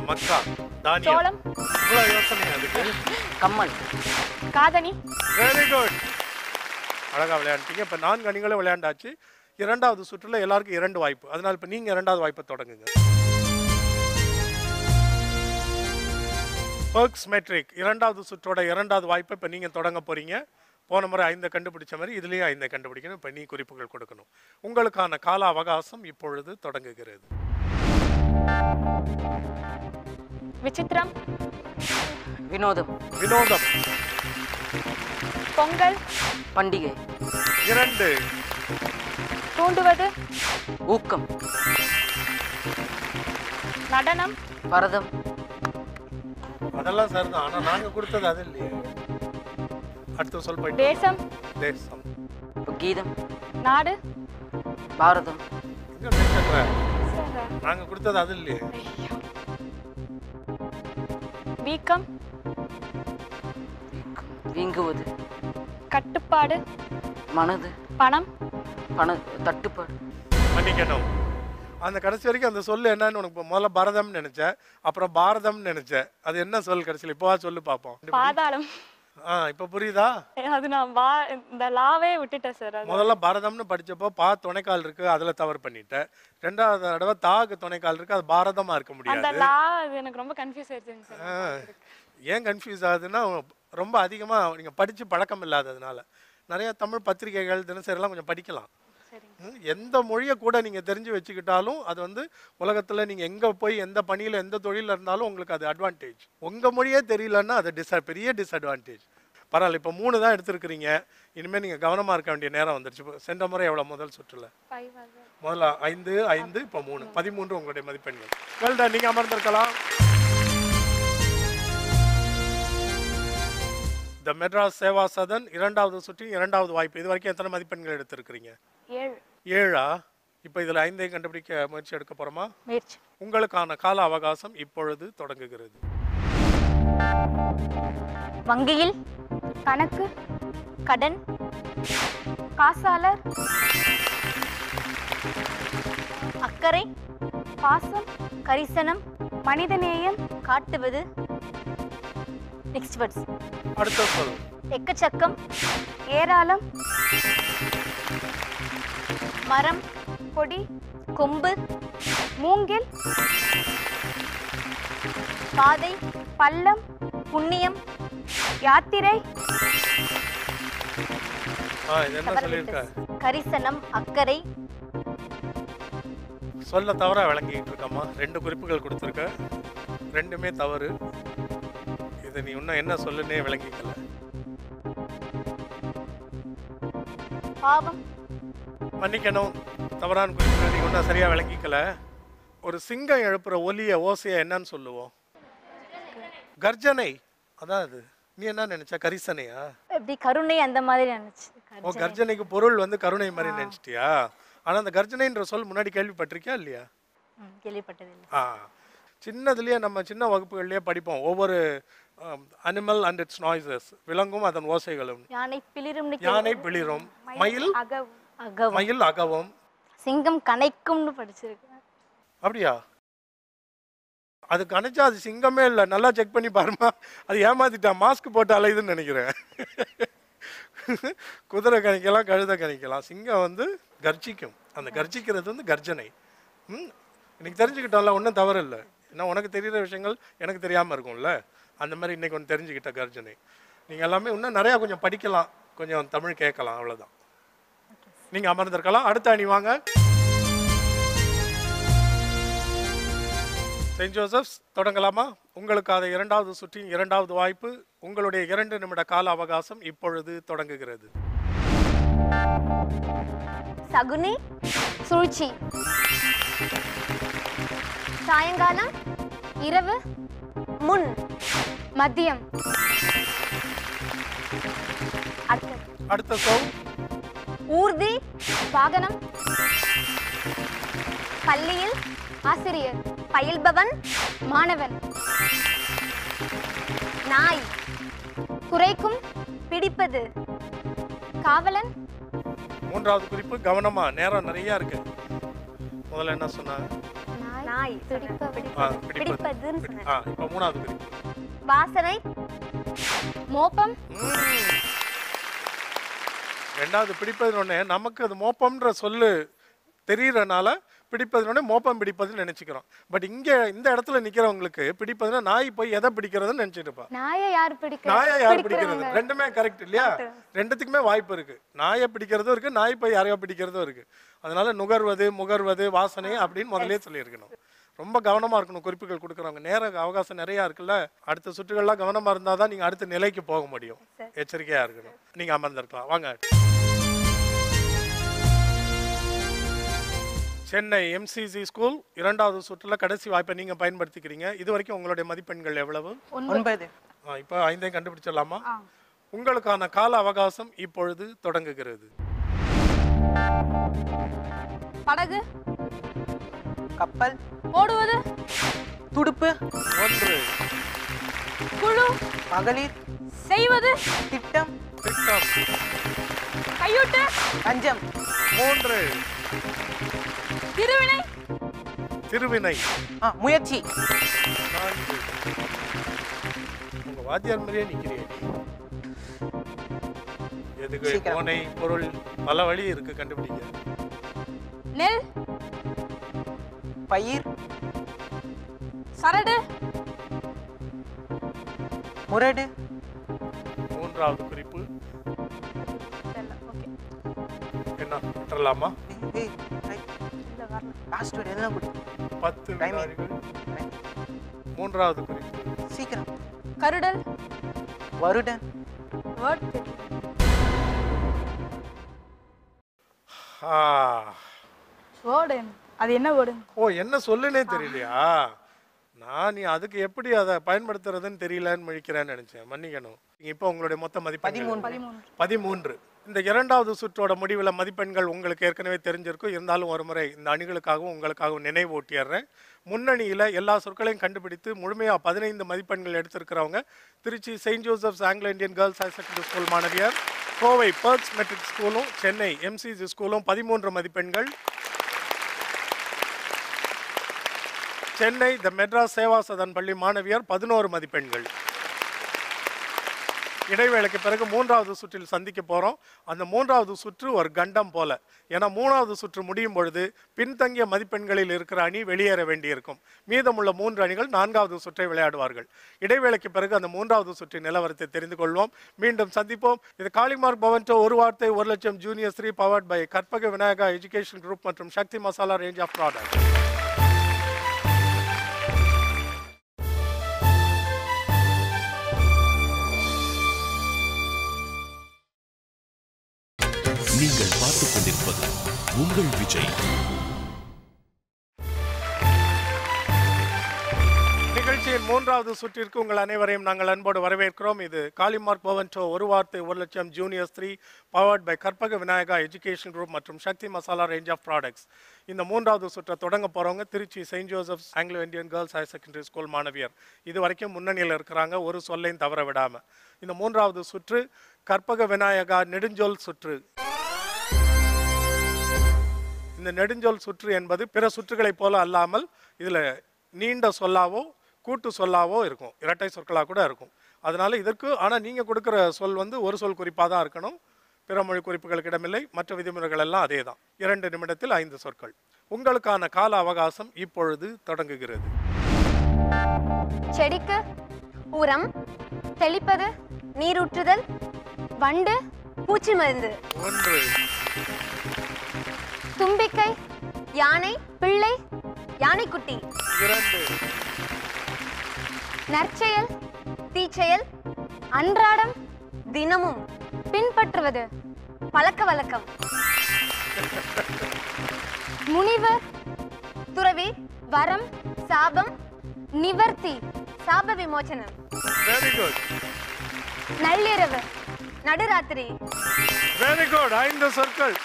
மக்கா, தானியம். சோளம், இவ்வளவு யோசனை அதுக்கு. கம்மல், காதணி. Very good. அழகா விளையாண்டீங்க. இப்ப 4 அணிகளும் விளையாண்டாச்சு. இரண்டாவது சுற்றுல எல்லாருக்கும் 2 வாய்ப்பு. அதனால இப்ப நீங்க 2வது வாய்ப்பை தொடங்குங்க. பெர்க்ஸ் மெட்ரிக் இரண்டாவது சுற்றோட 2வது வாய்ப்பை இப்ப நீங்க தொடங்க போறீங்க. போன முறை 5 கண்டுபிடிச்ச மாதிரி இதுலயும் 5 கண்டுபிடிக்கணும். இப்ப நீ குறிப்புகள் கொடுக்கணும். உங்களுக்கான கால அவகாசம் இப்பொழுது தொடங்குகிறது. விசித்திரம், வினோதம், வினோதம், பொங்கல், பண்டிகை, 2, தூண்டுவது, ஊக்கம், நடனம், பரதம், அதெல்லாம் சரிதான். ஆனா நாங்க கொடுத்தது அது இல்லையே. அடுத்த சொல் போயிட்டு. தேசம், தேசம், கீதம், நாடு, பாரதம், எங்க பேசுற? நாங்க கொடுத்தது அது இல்லையே. வீக்கம், வீங்குவது, கட்டுப்பாடு, மனது, பணம், தட்டுப்பாடு. மன்னிக்கணும். அந்த கடைசி வரைக்கும் அந்த சொல்லு என்னன்னு உனக்கு முதல்ல பரதம்னு நினைச்சேன், அப்புறம் பாரதம்னு நினைச்சேன். அது என்ன சொல் கடைசியில்? இப்போ சொல்லு பார்ப்போம். பாதாளம். இப்போ புரியுதா? அது நான் இந்த லாவே விட்டுட்டேன் சார். முதல்ல பரதம்னு படிச்சப்போ பா துணைக்கால் இருக்கு, அதுல தவறு பண்ணிட்டேன். ரெண்டாவது தடவை தாக்கு துணைக்கால் இருக்கு, அது பாரதமா இருக்க முடியாது. அந்த லா எனக்கு ரொம்ப கன்ஃபியூஸ் ஆயிடுச்சு சார். ஏன் கன்ஃபியூஸ் ஆகுதுன்னா ரொம்ப அதிகமா நீங்க படிச்சு பழக்கம் இல்லாததுனால. நிறைய தமிழ் பத்திரிகைகள் தினசரிலாம் கொஞ்சம் படிக்கலாம். எந்த மொழியை கூட நீங்க தெரிஞ்சு வச்சுக்கிட்டாலும் அது வந்து உலகத்துல நீங்க எங்க போய் எந்த பணியில எந்த தொழில இருந்தாலும் உங்களுக்கு அது அட்வான்டேஜ். உங்க மொழியே தெரியலன்னா அது பெரிய டிஸ்அட்வான்டேஜ். பரவாயில்ல, இப்போ 3 தான் எடுத்துருக்கிறீங்க. இனிமேல் நீங்கள் கவனமாக இருக்க வேண்டிய நேரம் வந்துருச்சு. சென்ற முறை எவ்வளோ முதல் சுற்றுல? முதல்ல 5, இப்போ 3, 13 உங்களுடைய மதிப்பெண்கள். வெல்டன், நீங்கள் அமர்ந்திருக்கலாம். த மெட்ராஸ் சேவா சதன் 2வது சுற்றி 2வது வாய்ப்பு. இது வரைக்கும் எத்தனை மதிப்பெண்கள் எடுத்திருக்கிறீங்க? 7. இப்போ இதில் 5ஐ கண்டுபிடிக்க முயற்சி எடுக்க போகிறோமா? முயற்சி. உங்களுக்கான கால அவகாசம் இப்பொழுது தொடங்குகிறது. வங்கியில் கணக்கு, கடன், காசாளர், அக்கறை, பாசம், கரிசனம், மனிதநேயம், காட்டுவது. Next words. அடுத்த சொல். எக்கச்சக்கம், ஏராளம், மரம், கொடி, கொம்பு, மூங்கில், பாதை, பள்ளம், புண்ணியம், யாத்திரை, கரிசனம், அக்கறை. சொல்ல தவறா விளங்கிட்டு இருக்கம்மா. 2 குறிப்புகள் கொடுத்துருக்க, 2மே தவறு. இது நீ இன்னும் என்ன சொல்லுன்னே விளங்கிக்கல. பாவம். மன்னிக்கணும், தவறான குறிப்பு. நீ ஒன்றும் சரியா விளங்கிக்கல. ஒரு சிங்கம் எழுப்புற ஒலிய ஓசைய என்னன்னு சொல்லுவோம்? கர்ஜனை. அதான் அது. நீ என்ன நினைச்ச? கரிசனையா? எப்படி கருணை அந்த மாதிரி நினைச்சு. கர்ஜனைக்கு பொருள் வந்து கருணை மாதிரி நினைச்சிட்டியா? ஆனா அந்த கர்ஜனைன்ற சொல் முன்னாடி கேள்விப்பட்டிருக்கியா இல்லையா? கேள்விப்பட்டதில்லை. சின்னதுலயே நம்ம சின்ன வகுப்புகள்லயே படிப்போம். ஒவ்வொரு அனிமல் அண்ட் இட்ஸ் நாய்ஸஸ், விலங்கும் அதன் ஓசைகளும். யானை பிளிரும், யானை பிளிரும், மயில் அகவும், சிங்கம் கனைக்கும்னு படிச்சிருக்கேன். அப்படியா? அது கணிச்சா அது சிங்கமே இல்லை. நல்லா செக் பண்ணி பாருமா. அது ஏமாத்திட்டா, மாஸ்க் போட்டு அலையுதுன்னு நினைக்கிறேன். குதிரை கணிக்கலாம், கழுதை கணிக்கலாம். சிங்கம் வந்து கர்ஜிக்கும். அந்த கர்ஜிக்கிறது வந்து கர்ஜனை. இன்னைக்கு தெரிஞ்சுக்கிட்டோம்ல, ஒன்றும் தவறு இல்லை. ஏன்னா உனக்கு தெரிகிற விஷயங்கள் எனக்கு தெரியாமல் இருக்கும்ல. அந்த மாதிரி இன்னைக்கு ஒன்று தெரிஞ்சுக்கிட்ட கர்ஜனை. நீங்கள் எல்லாமே இன்னும் நிறையா கொஞ்சம் படிக்கலாம், கொஞ்சம் தமிழ் கேட்கலாம், அவ்வளோதான். நீங்கள் அமர்ந்திருக்கலாம். அடுத்த அணி வாங்க. செயின்ட் ஜோசப்ஸ் தொடங்கலாமா? உங்களுக்காக 2வது சுற்றின் 2வது வாய்ப்பு. உங்களுடைய 2 நிமிட கால அவகாசம் இப்பொழுது தொடங்குகிறது. சகுனி, சூழ்ச்சி, சாயங்காலம், இரவு, முன், மதியம். அடுத்த சொல். ஊர்தி, வாகனம், பள்ளியில், ஆசிரியர், பயில்பவன், மாணவன், நாய், குறைக்கும், பிடிப்பது, காவலன். 3வது குறிப்பு. கவனமா, நேரம் நிறைய இருக்கு. முதல்ல என்ன சொன்னாங்க? நாய், பிடிப்பதுன்னு சொன்னேன். இப்போ 3வது குறிப்பு. வாசனை, மோப்பம். 2வது பிடிப்பதுன்னு நமக்கு அது மோப்பம்ன்ற சொல்லு தெரியறனால பிடிப்பதுன்னு மோப்பம் பிடிப்பதுன்னு நினைச்சுக்கிறோம். பட் இங்க இந்த இடத்துல நிக்கிறவங்களுக்கு பிடிப்பதுன்னா நாய் போய் எதை பிடிக்கிறதுன்னு நினைச்சிட்டு இருப்பா. நாயை யார் பிடிக்கிறது? 2மே கரெக்ட் இல்லையா? 2த்துக்குமே வாய்ப்பு இருக்கு. நாயை பிடிக்கிறதும் இருக்கு, நாய் போய் யாரையோ பிடிக்கிறதும் இருக்கு. அதனால நுகர்வது, முகர்வது, வாசனை அப்படின்னு முதலே சொல்லியிருக்கணும். ரொம்ப கவனமா இருக்கணும் குறிப்புகள் கொடுக்குறவங்க. நேர அவகாசம் நிறைய இருக்குல்ல. அடுத்த சுற்றுகள்லாம் கவனமா இருந்தாதான் நீங்க அடுத்த நிலைக்கு போக முடியும். எச்சரிக்கையா இருக்கணும். நீங்க அமர்ந்திருக்கலாம். வாங்க. சென்னை MCC ஸ்கூல் 2வது சுற்றுல கடைசி வாய்ப்பை நீங்க பயன்படுத்திக்கிறீங்க. இது வரைக்கும் உங்களுடைய மதிப்பெண்கள் எவ்வளவு? 9. இப்போ 5ஐ கண்டுபிடிச்சிடலாமா? உங்களுக்கான கால அவகாசம் இப்பொழுது தொடங்குகிறது. படகு, கப்பல், ஓடுவது, துடுப்பு, 1, குழு, மகளிர், செய்வது, திட்டம், கையூட்டு, பஞ்சம், 3, திருவினை, திருவினை. முயற்சி. உங்க வாத்தியார் மாதிரியே நிக்கிறீங்க. எதுக்கு கோனை பொருள் பல வழி இருக்கு கண்டுபிடிக்க. நெல். பயிர். சரடு. முரடு. மூன்றாவது குறிப்பு என்ன விட்டுறலாமா? லாஸ்ட் வேர்ட் எதுனா குடி. 10 வினாடிகள். மூன்றாவது குறிப்பு சீக்கிரம். கருடல். வருடன். வேர்ட். வேர்டு அது என்ன வேர்டு? ஓ என்ன சொல்லுனே தெரியலையா? நான் நீ அதுக்கு எப்படி அதை பயன்படுத்துறதுன்னு தெரியலன்னு முழிக்கிறேன்னு நினைச்சேன். மன்னிக்கணும். இப்போ உங்களுடைய மொத்த மதிப்பெண் 13. இந்த இரண்டாவது சுற்றோட முடிவில் மதிப்பெண்கள் உங்களுக்கு ஏற்கனவே தெரிஞ்சிருக்கும். இருந்தாலும் ஒரு முறை இந்த அணிகளுக்காகவும் உங்களுக்காகவும் நினைவூட்டிடுறேன். முன்னணியில் எல்லா சொற்களையும் கண்டுபிடித்து முழுமையாக 15 மதிப்பெண்கள் எடுத்திருக்கிறவங்க Trichy saint Joseph's Anglo Indian girls higher secondary school மாணவியர், கோவை பர்க்ஸ் மெட்ரிக் ஸ்கூலும் சென்னை எம்சிசி ஸ்கூலும் 13 மதிப்பெண்கள், சென்னை த மெட்ராஸ் சேவா சதன் பள்ளி மாணவியர் 11 மதிப்பெண்கள். இடைவேளைக்கு பிறகு மூன்றாவது சுற்றில் சந்திக்க போகிறோம். அந்த மூன்றாவது சுற்று ஒரு கண்டம் போல. ஏன்னா மூணாவது சுற்று முடியும் பொழுது பின்தங்கிய மதிப்பெண்களில் இருக்கிற அணி வெளியேற வேண்டியிருக்கும். மீதமுள்ள 3 அணிகள் 4வது சுற்றை விளையாடுவார்கள். இடைவேளைக்கு பிறகு அந்த மூன்றாவது சுற்றின் நிலவரத்தை தெரிந்து கொள்வோம். மீண்டும் சந்திப்போம். இது காளிமார்க் பவன்டோ ஒரு வார்த்தை 1 லட்சம் junior 3 powered by Karpaga Vinayaga education group மற்றும் Sakthi masala range of product. நீங்கள் பார்த்துக் கொண்டிருப்பது உங்கள் விஜய். நிகழ்ச்சியின் மூன்றாவது சுற்றிற்கு உங்கள் அனைவரையும் நாங்கள் அன்போடு வரவேற்கிறோம். இது காளிமார்க் பவன்டோ ஒரு வார்த்தை 1 லட்சம் juniors 3 powered by Karpaga Vinayaga education group மற்றும் Sakthi masala range of products. இந்த மூன்றாவது சுற்றை தொடங்க போகிறவங்க Trichy saint Joseph's Anglo Indian girls higher secondary school மாணவியர். இது வரைக்கும் முன்னணியில் இருக்கிறாங்க, ஒரு சொல்லையும் தவற விடாமல். இந்த மூன்றாவது சுற்று கற்பக விநாயகா நெடுஞ்சொல் சுற்று. இந்த நெடுஞ்சொல் சுற்று என்பது பிற சுற்றுகளைப் போல அல்லாமல் இதில் நீண்ட சொல்லாவோ கூட்டு சொல்லாவோ இருக்கும், இரட்டை சொற்களாக கூட இருக்கும். அதனால இதற்கு ஆனால் நீங்கள் கொடுக்குற சொல் வந்து ஒரு சொல் குறிப்பாக தான் இருக்கணும். பிற மொழி குறிப்புகளுக்கு இடமில்லை. மற்ற விதிமுறைகள் எல்லாம் அதே தான். 2 நிமிடத்தில் 5 சொற்கள். உங்களுக்கான கால அவகாசம் இப்பொழுது தொடங்குகிறது. செடிக்கு உரம், தெளிப்பது, நீரூற்றுதல், வண்டு, பூச்சி மருந்து. 1. தும்பிக்கை, யானை, பிள்ளை, யானைக்குட்டி. 2. நற்செயல், தீச்செயல், அன்றாடம், தினமும், பின்பற்றுவது, பழக்க வழக்கம். முனிவர், துறவி, வரம், சாபம், நிவர்த்தி, சாப விமோசனம். Very good. நள்ளிரவு, நடுராத்திரி. Very good. 5 சொற்கள்.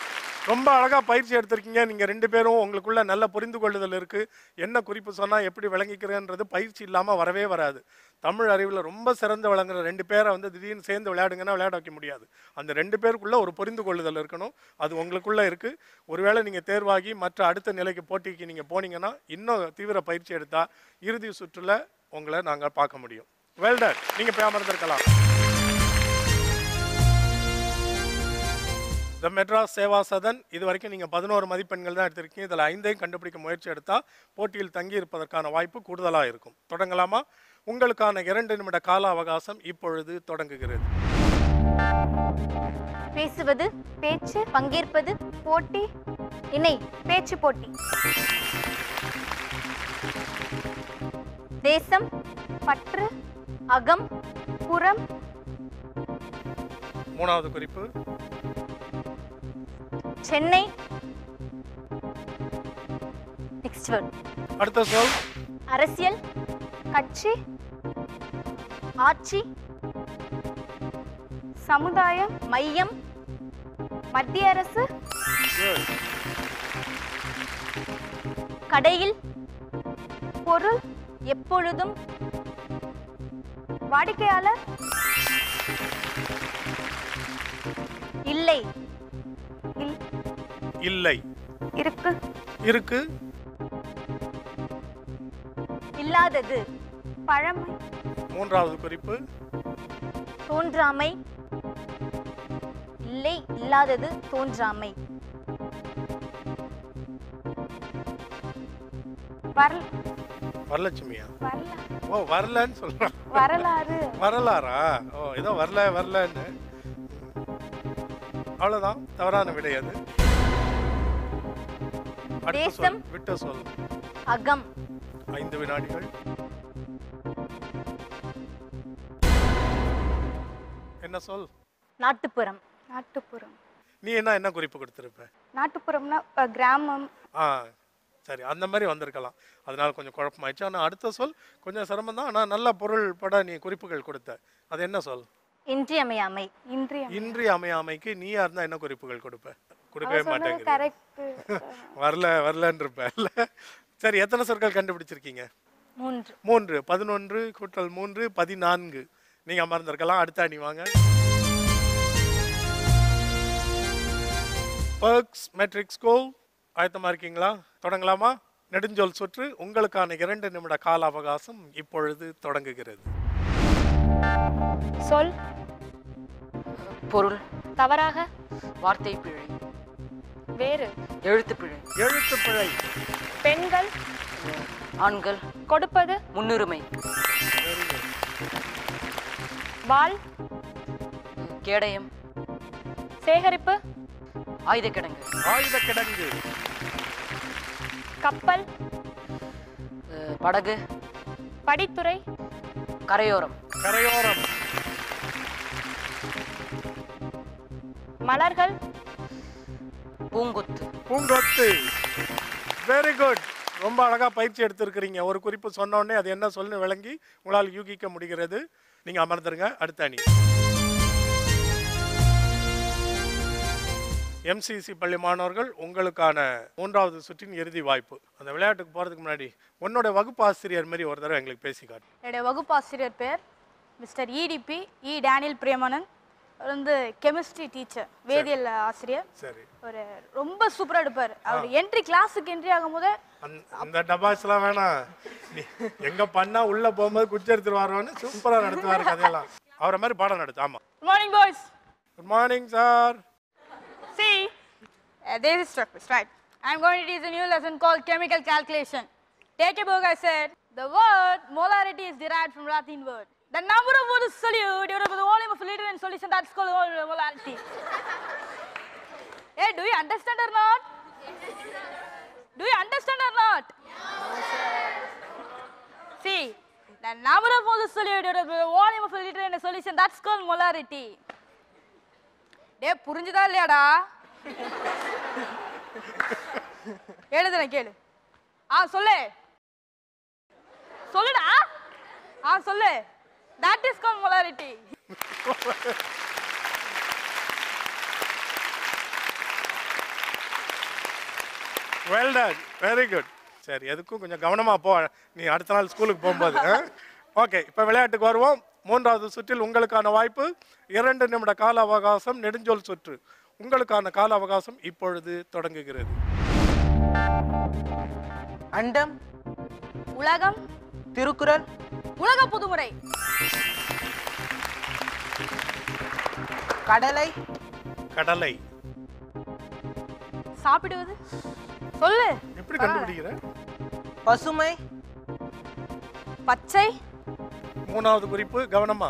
ரொம்ப அழகாக பயிற்சி எடுத்திருக்கீங்க. நீங்கள் 2 பேரும் உங்களுக்குள்ள நல்ல புரிந்து கொள்ளுதல் இருக்குது. என்ன குறிப்பு சொன்னால் எப்படி விளங்கிக்கிறேன்றது பயிற்சி இல்லாமல் வரவே வராது. தமிழ் அறிவில் ரொம்ப சிறந்து விளங்குற 2 பேரை வந்து திடீர்னு சேர்ந்து விளையாடுங்கன்னா விளையாட வைக்க முடியாது. அந்த 2 பேருக்குள்ளே ஒரு புரிந்து கொள்ளுதல் இருக்கணும். அது உங்களுக்குள்ளே இருக்குது. ஒருவேளை நீங்கள் தேர்வாகி மற்ற அடுத்த நிலைக்கு போட்டிக்கு நீங்கள் போனீங்கன்னா இன்னும் தீவிர பயிற்சி எடுத்தால் இறுதி சுற்றில் உங்களை நாங்கள் பார்க்க முடியும். Well done. நீங்கள் போய் அமர்ந்திருக்கலாம். த மெட்ராஸ் சேவா சதன் இது வரைக்கும் நீங்கள் 11 மதிப்பெண்கள் தான் எடுத்திருக்கீங்க. இதில் 5ஐயும் கண்டுபிடிக்க முயற்சி எடுத்தால் போட்டியில் தங்கி இருப்பதற்கான வாய்ப்பு கூடுதலாக இருக்கும். தொடங்கலாமா? உங்களுக்கான 2 நிமிட கால அவகாசம் இப்பொழுது தொடங்குகிறது. பேசுவது, பேச்சு, பங்கேற்பது, போட்டி, இணை, பேச்சு போட்டி. தேசம், பற்று, அகம், புறம். 3வது குறிப்பு சென்னை. Next word. அடுத்த சொல் அரசியல், கட்சி, ஆட்சி, சமுதாயம், மையம், மத்திய அரசு, கடையில், பொருள், எப்பொழுதும், வாடிக்கையாளர், இல்லை, இல்லை, இருக்கு, இருக்கு, இல்லாதது. பழமை. மூன்றாவது குறிப்பு தோன்றாமை. இல்லை, இல்லாதது, தோன்றாமை. வரலட்சுமியா? ஓ, வரலன்னு சொல்றான். வரலாறு. வரலாறா? ஓ, ஏதோ வரலன்னு. அவ்வளவுதான், தவறான விடை அது. தேசம். விட்ட சொல். அகம். 5 வினாடிகள். என்ன சொல்? நாட்டுப்புறம். நாட்டுப்புறம். நீ என்ன குறிப்பு கொடுத்திருப்ப? நாட்டுப்புறம்னா கிராமம். சரி, அந்த மாதிரி வந்திருக்கலாம். அதனால கொஞ்சம் குழப்பமாயிடுச்சு. ஆனால் அடுத்த சொல் கொஞ்சம் சிரமம் தான். ஆனால் நல்ல பொருள் பட நீ குறிப்புகள் கொடுத்த. அது என்ன சொல்? இன்றியமையாமை. இன்றியமையாமைக்கு நீயா இருந்தா என்ன குறிப்புகள் கொடுப்ப? கொடுக்கவே மாட்டேங்க. வரலன்னு இருப்ப. சரி, எத்தனை சொற்கள் கண்டுபிடிச்சிருக்கீங்க? 3. 11 கூட்டல் 3 14. நீங்க அமர்ந்திருக்கலாம். அடுத்த அணி வாங்க. பர்க்ஸ் மெட்ரிக் ஸ்கூல் ஆயத்தமா இருக்கீங்களா? தொடங்கலாமா? நெடுஞ்சொல் சுற்று. உங்களுக்கான 2 நிமிட கால அவகாசம் இப்பொழுது தொடங்குகிறது. சொல். பொருள். தவறாக. வார்த்தை பிழை. வேறு. எழுத்து பிழை. பெண்கள். ஆண்கள். கொடுப்பது. முன்னுரிமை. வாள். கேடயம். சேகரிப்பு. ஆயுத கிடங்கு. கப்பல். படகு. படித்துறை. கரையோரம். மலர்கள். பூங்கொத்து. Very good. ரொம்ப அழகா பயிற்சி எடுத்திருக்கிறீங்க. ஒரு குறிப்பு சொன்ன உடனே அது என்ன சொல்லு விளங்கி உங்களால் யூகிக்க முடிகிறது. நீங்க அமர்ந்துருங்க. அடுத்த அணி. எம்சிசி பள்ளி மாணவர்கள், உங்களுக்கான 3வது சுற்றின் இறுதி வாய்ப்பு. அந்த விளையாட்டுக்கு போறதுக்கு முன்னாடி உன்னோட வகுப்பு ஆசிரியர் மாதிரி ஒரு தடவை எங்களுக்கு பேசிக்காட்டு. என்னுடைய வகுப்பு ஆசிரியர் பேர் மிஸ்டர் இடிபி இ டேனியல் பிரியமனன். அவர் வந்து கெமிஸ்ட்ரி டீச்சர், வேதியியல் ஆசிரியர். சரி. ஒரு ரொம்ப சூப்பரா எடுப்பார். அவர் கிளாஸுக்கு என்ட்ரி ஆகும்போது அந்த டபாஸ்லாம் வேணாம், எங்க பண்ணா உள்ள போகும்போது குச்சி எடுத்துட்டு வருவான்னு சூப்பரா நடத்துவாரு கதையெல்லாம். அவரை மாதிரி பாடம் நடத்து. ஆமா. Good morning boys. Good morning sir. See, this is right. I'm going to teach a new lesson called chemical calculation. Take a book, I said. The word molarity is derived from Latin word. The number of moles solute divided by the volume of a liter in solution, that's called molarity. Hey, do you understand or not? Do you understand or not? See, the number of moles solute divided by the volume of a liter in a solution, that's called molarity. டே, புரிஞ்சுதா இல்லையாடா? எழுதுறேன் கேளு. சொல்லுடா. சொல்லு. That is called molarity. Well done. Very good. சரி, எதுக்கும் கொஞ்சம் கவனமா போ நீ அடுத்த நாள் ஸ்கூலுக்கு போகும்போது. ஓகே, இப்போ விளையாட்டுக்கு வருவோம். 3வது சுற்றில் உங்களுக்கான வாய்ப்பு. 2 நிமிட கால அவகாசம். நெடுஞ்சொல் சுற்று. உங்களுக்கான கால அவகாசம் இப்பொழுது தொடங்குகிறது. அண்டம். உலகம். திருக்குறள். உலக புதுமுறை. கடலை. சாப்பிடுவது. சொல்லு. எப்படி கண்டுபிடிக்கிற? பசுமை. பச்சை. 3வது குறிப்பு, கவனமா.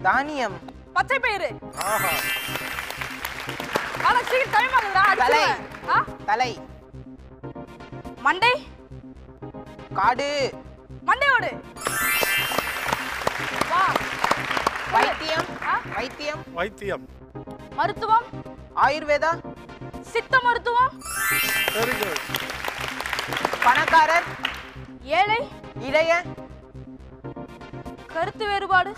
தானியம். பச்சை பயிறு. ஆஹா. டைம் ஆகுதுடா. தலை. மண்டை. காடு. மண்டையோடு. வா. வைத்தியம். மருத்துவம். ஆயுர்வேதா. சித்த மருத்துவம். Very good. பணக்காரர். ஏழை. இளைய. கருத்து வேறுபாடு.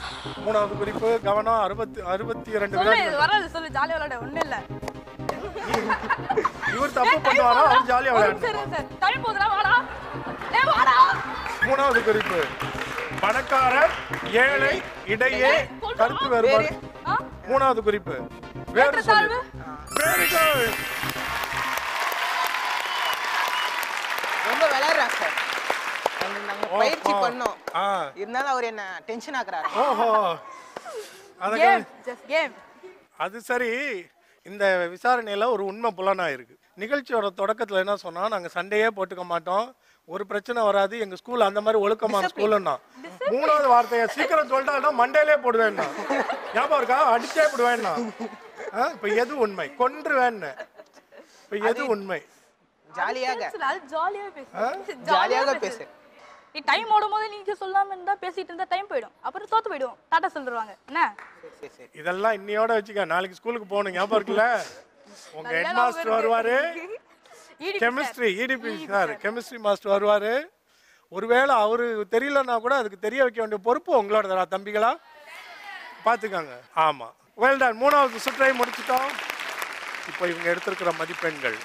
3வது குறிப்பு, கவனம். 62 வினாடிகள். வரது சொல்லு, ஜாலியா விளையாட. ஒண்ணு இல்ல. இவர் தப்பு பண்ணுவாரா? அவர் ஜாலியா விளையாடுறாரு. சரி சார், டைம் போகுதுடா, வாடா. டேய் வாடா. 3வது குறிப்பு, பணக்காரர், ஏழை, இடையே, கருத்து வேறுபாடு. 3வது குறிப்பு, வேறு சொல்லு. Very good. ரொம்ப விளையாடுறா சார். பயிற்சி பண்ணோம். இருந்தாலும் அவர் என்ன டென்ஷன் ஆக்குறாரு. ஓஹோ, அது சரி. இந்த விசாரணையில் ஒரு உண்மை புலனாயிருக்கு. நிகழ்ச்சியோட தொடக்கத்தில் என்ன சொன்னால், நாங்கள் சண்டையே போட்டுக்க மாட்டோம், ஒரு பிரச்சனை வராது, எங்கள் ஸ்கூல் அந்த மாதிரி ஒழுக்கமான ஸ்கூலுன்னா. மூணாவது வார்த்தையை சீக்கிரம் சொல்லிட்டாங்கன்னா மண்டையிலே போடுவேன்னா, ஞாபகம் இருக்கா? அடிச்சே போடுவேன்னா. இப்போ எது உண்மை? கொன்றுவேன்னு. இப்போ எது உண்மை? ஜாலியாக பேசு. நீ டைம் ஓடும்போது நீங்க சொல்லாம இருந்தா பேசிட்டு இருந்தா டைம் போயிடும், அப்புறம் தோத்து போயிடும், டாடா சொல்லிடுவாங்க. என்ன இதெல்லாம் இன்னையோட வச்சுக்க, நாளைக்கு ஸ்கூலுக்கு போகணும், ஞாபகம் இருக்குல்ல? உங்க ஹெட் மாஸ்டர் வருவாரு, chemistry EDP sir, chemistry master வருவாரு. ஒருவேளை அவரு தெரியலன்னா கூட அதுக்கு தெரிய வைக்க வேண்டிய பொறுப்பு உங்களோட தம்பிகளா பார்த்துக்காங்க. ஆமா, வெல் டன். மூணாவது சுற்றை முடிச்சுட்டோம். இப்போ இவங்க எடுத்திருக்கிற மதிப்பெண்கள்.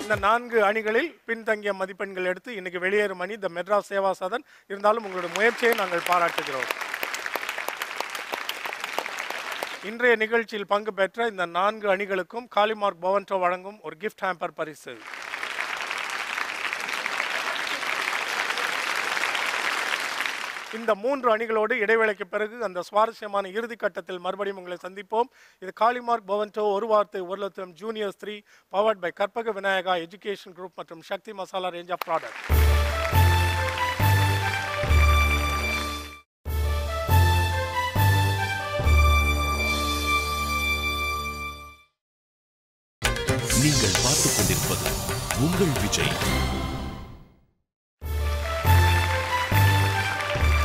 இந்த 4 அணிகளில் பின்தங்கிய மதிப்பெண்கள் எடுத்து இன்னைக்கு வெளியேறும் அணி தி மெட்ராஸ் சேவா சதன். இருந்தாலும் உங்களுடைய முயற்சியை நாங்கள் பாராட்டுகிறோம். இன்றைய நிகழ்ச்சியில் பங்கு பெற்ற இந்த 4 அணிகளுக்கும் காலிமார்க் பவன்டோ வழங்கும் ஒரு கிஃப்ட் ஹேம்பர் பரிசு. இந்த 3 அணிகளோடு இடைவேளைக்கு பிறகு அந்த சுவாரஸ்யமான இறுதி கட்டத்தில் மறுபடியும் உங்களை சந்திப்போம். இது காலிமார்க் பவன்டோ ஒரு வார்த்தை ஒரு லட்சம் juniors 3 powered by Karpaga Vinayaga education group மற்றும் Sakthi masala range of product. நீங்கள் பார்த்துக் கொண்டிருப்பது உங்கள் விஜய்.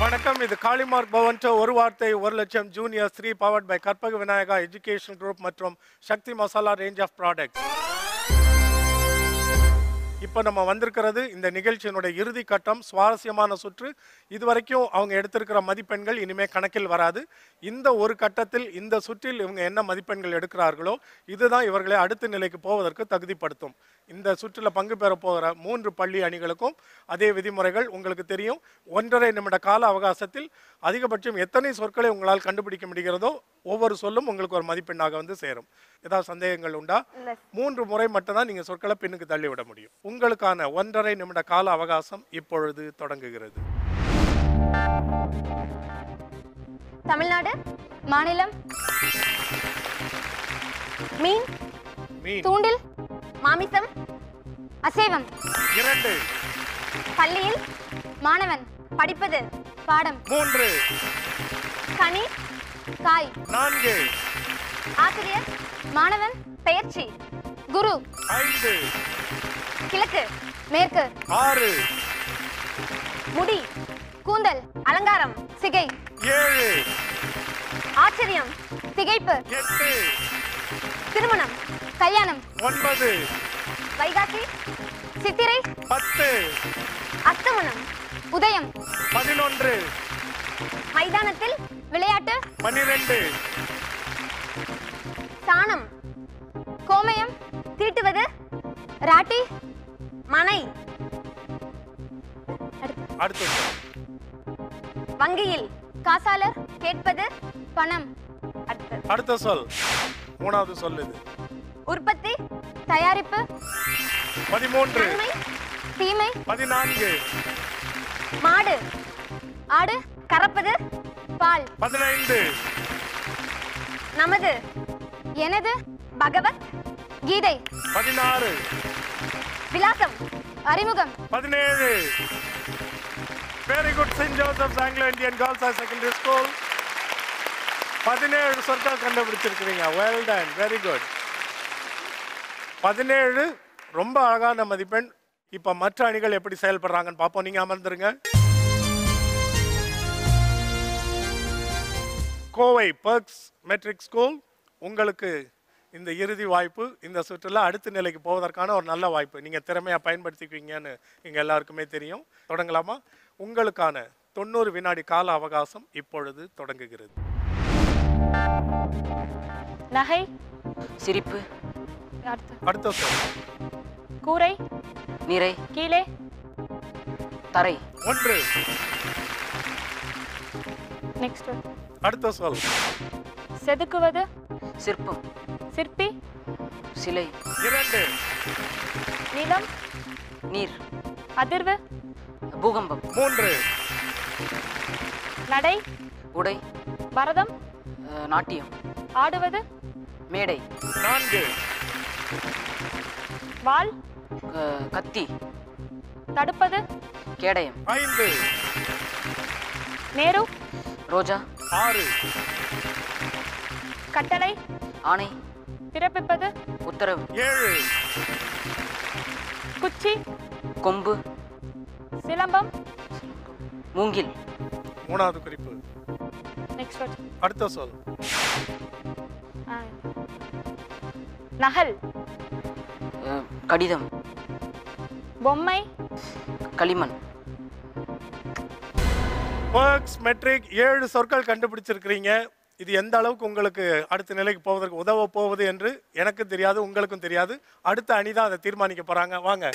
வணக்கம். இது காலிமார்க் பவன்டோ ஒரு வார்த்தை ஒரு லட்சம் juniors 3 powered by Karpaga Vinayaga education group மற்றும் Sakthi masala range of product. இப்போ நம்ம வந்திருக்கிறது இந்த நிகழ்ச்சியினுடைய இறுதி கட்டம், சுவாரஸ்யமான சுற்று. இதுவரைக்கும் அவங்க எடுத்திருக்கிற மதிப்பெண்கள் இனிமே கணக்கில் வராது. இந்த ஒரு கட்டத்தில் இந்த சுற்றில் இவங்க என்ன மதிப்பெண்கள் எடுக்கிறார்களோ இதுதான் இவர்களை அடுத்த நிலைக்கு போவதற்கு தகுதிப்படுத்தும். இந்த சுற்றில் பங்கு பெற போகிற 3 பள்ளி அணிகளுக்கும் அதே விதிமுறைகள் உங்களுக்கு தெரியும். 1.5 நிமிட கால அவகாசத்தில் அதிகபட்சம் எத்தனை சொற்களை உங்களால் கண்டுபிடிக்க முடிகிறதோ ஒவ்வொரு சொல்லும் உங்களுக்கு ஒரு மதிப்பெண்ணாக வந்து சேரும். ஏதாவது சந்தேகங்கள் உண்டா? 3 முறை மட்டும்தான் நீங்கள் சொற்களை பின்னுக்கு தள்ளிவிட முடியும். உங்களுக்கான 1.5 நிமிட கால அவகாசம் இப்பொழுது தொடங்குகிறது. தமிழ்நாடு மாநிலம் மீன் மீன் தூண்டில் மாமிசம் அசைவம் 2 பள்ளியில் மாணவன் படிப்பது பாடம் 3 கனி காய் 4 ஆசிரியர் மாணவன் பெயர்ச்சி குரு 5 கிழக்கு மேற்கு 6 முடி கூந்தல் அலங்காரம் சிகை 7 ஆச்சரியம் திகைப்பு 8 திருமணம் கல்யாணம் 9 வைகாசி சித்திரை 10 அஸ்தமனம் உதயம் 11 மைதானத்தில் விளையாட்டு 12 சாணம் கோமயம் தீட்டுவது ராட்டி மனை அடுத்து வங்கியில் காசாளர் கேட்பது பணம் அடுத்த சொல். 3வது சொல் இது. உற்பத்தி தயாரிப்பு 13 நன்மை தீமை 14 மாடு ஆடு கறப்பது பால் 15 நமது எனது பகவத் கீதை 16 விலாசம் அறிமுகம் 17 very good. Saint Joseph's Anglo Indian girls higher secondary school 17 சொற்கள் கண்டுபிடிச்சிருக்கிறீங்க. Well done, very good. 17 ரொம்ப அழகான மதிப்பெண். இப்போ மற்ற அணிகள் எப்படி செயல்படுறாங்கன்னு பார்ப்போம். நீங்க அமர்ந்துருங்க. கோவை பர்க்ஸ் மெட்ரிக் ஸ்கூல் உங்களுக்கு இந்த இறுதி வாய்ப்பு. இந்த சுற்றுலா அடுத்த நிலைக்கு போவதற்கான ஒரு நல்ல வாய்ப்பு. நீங்கள் திறமையாக பயன்படுத்திக்குவீங்கன்னு எங்கள் எல்லாருக்குமே தெரியும். தொடங்கலாமா? உங்களுக்கான 90 வினாடி கால அவகாசம் இப்பொழுது தொடங்குகிறது. நகை சிரிப்பு அடுத்த சொல். கூரை நிறை கீழே தரை 1 சிலை. 2 நிலம், நீர். அதிர்வு, பூகம்பம். 3 நடை, உடை. பரதம், நாட்டியம். ஆடுவது, மேடை. 4 வாள், கத்தி. தடுப்பது, கேடயம். 5 நேரு, ரோஜா. 6 கட்டளை, ஆணை. பிறப்பிப்பது, உத்தரவு. 7 குச்சி, கொம்பு. சிலம்பம், மூங்கில். 3வது குறிப்பு. Next word. அடுத்த சொல். நகல், கடிதம். பொம்மை, களிமண். பர்க்ஸ் மெட்ரிக் 7 சொற்கள் கண்டுபிடிச்சிருக்கிறீங்க. இது எந்த அளவுக்கு உங்களுக்கு அடுத்த நிலைக்கு போவதற்கு உதவ போவது என்று எனக்கு தெரியாது, உங்களுக்கும் தெரியாது. அடுத்த அணி தான் அதை தீர்மானிக்க போறாங்க. வாங்க.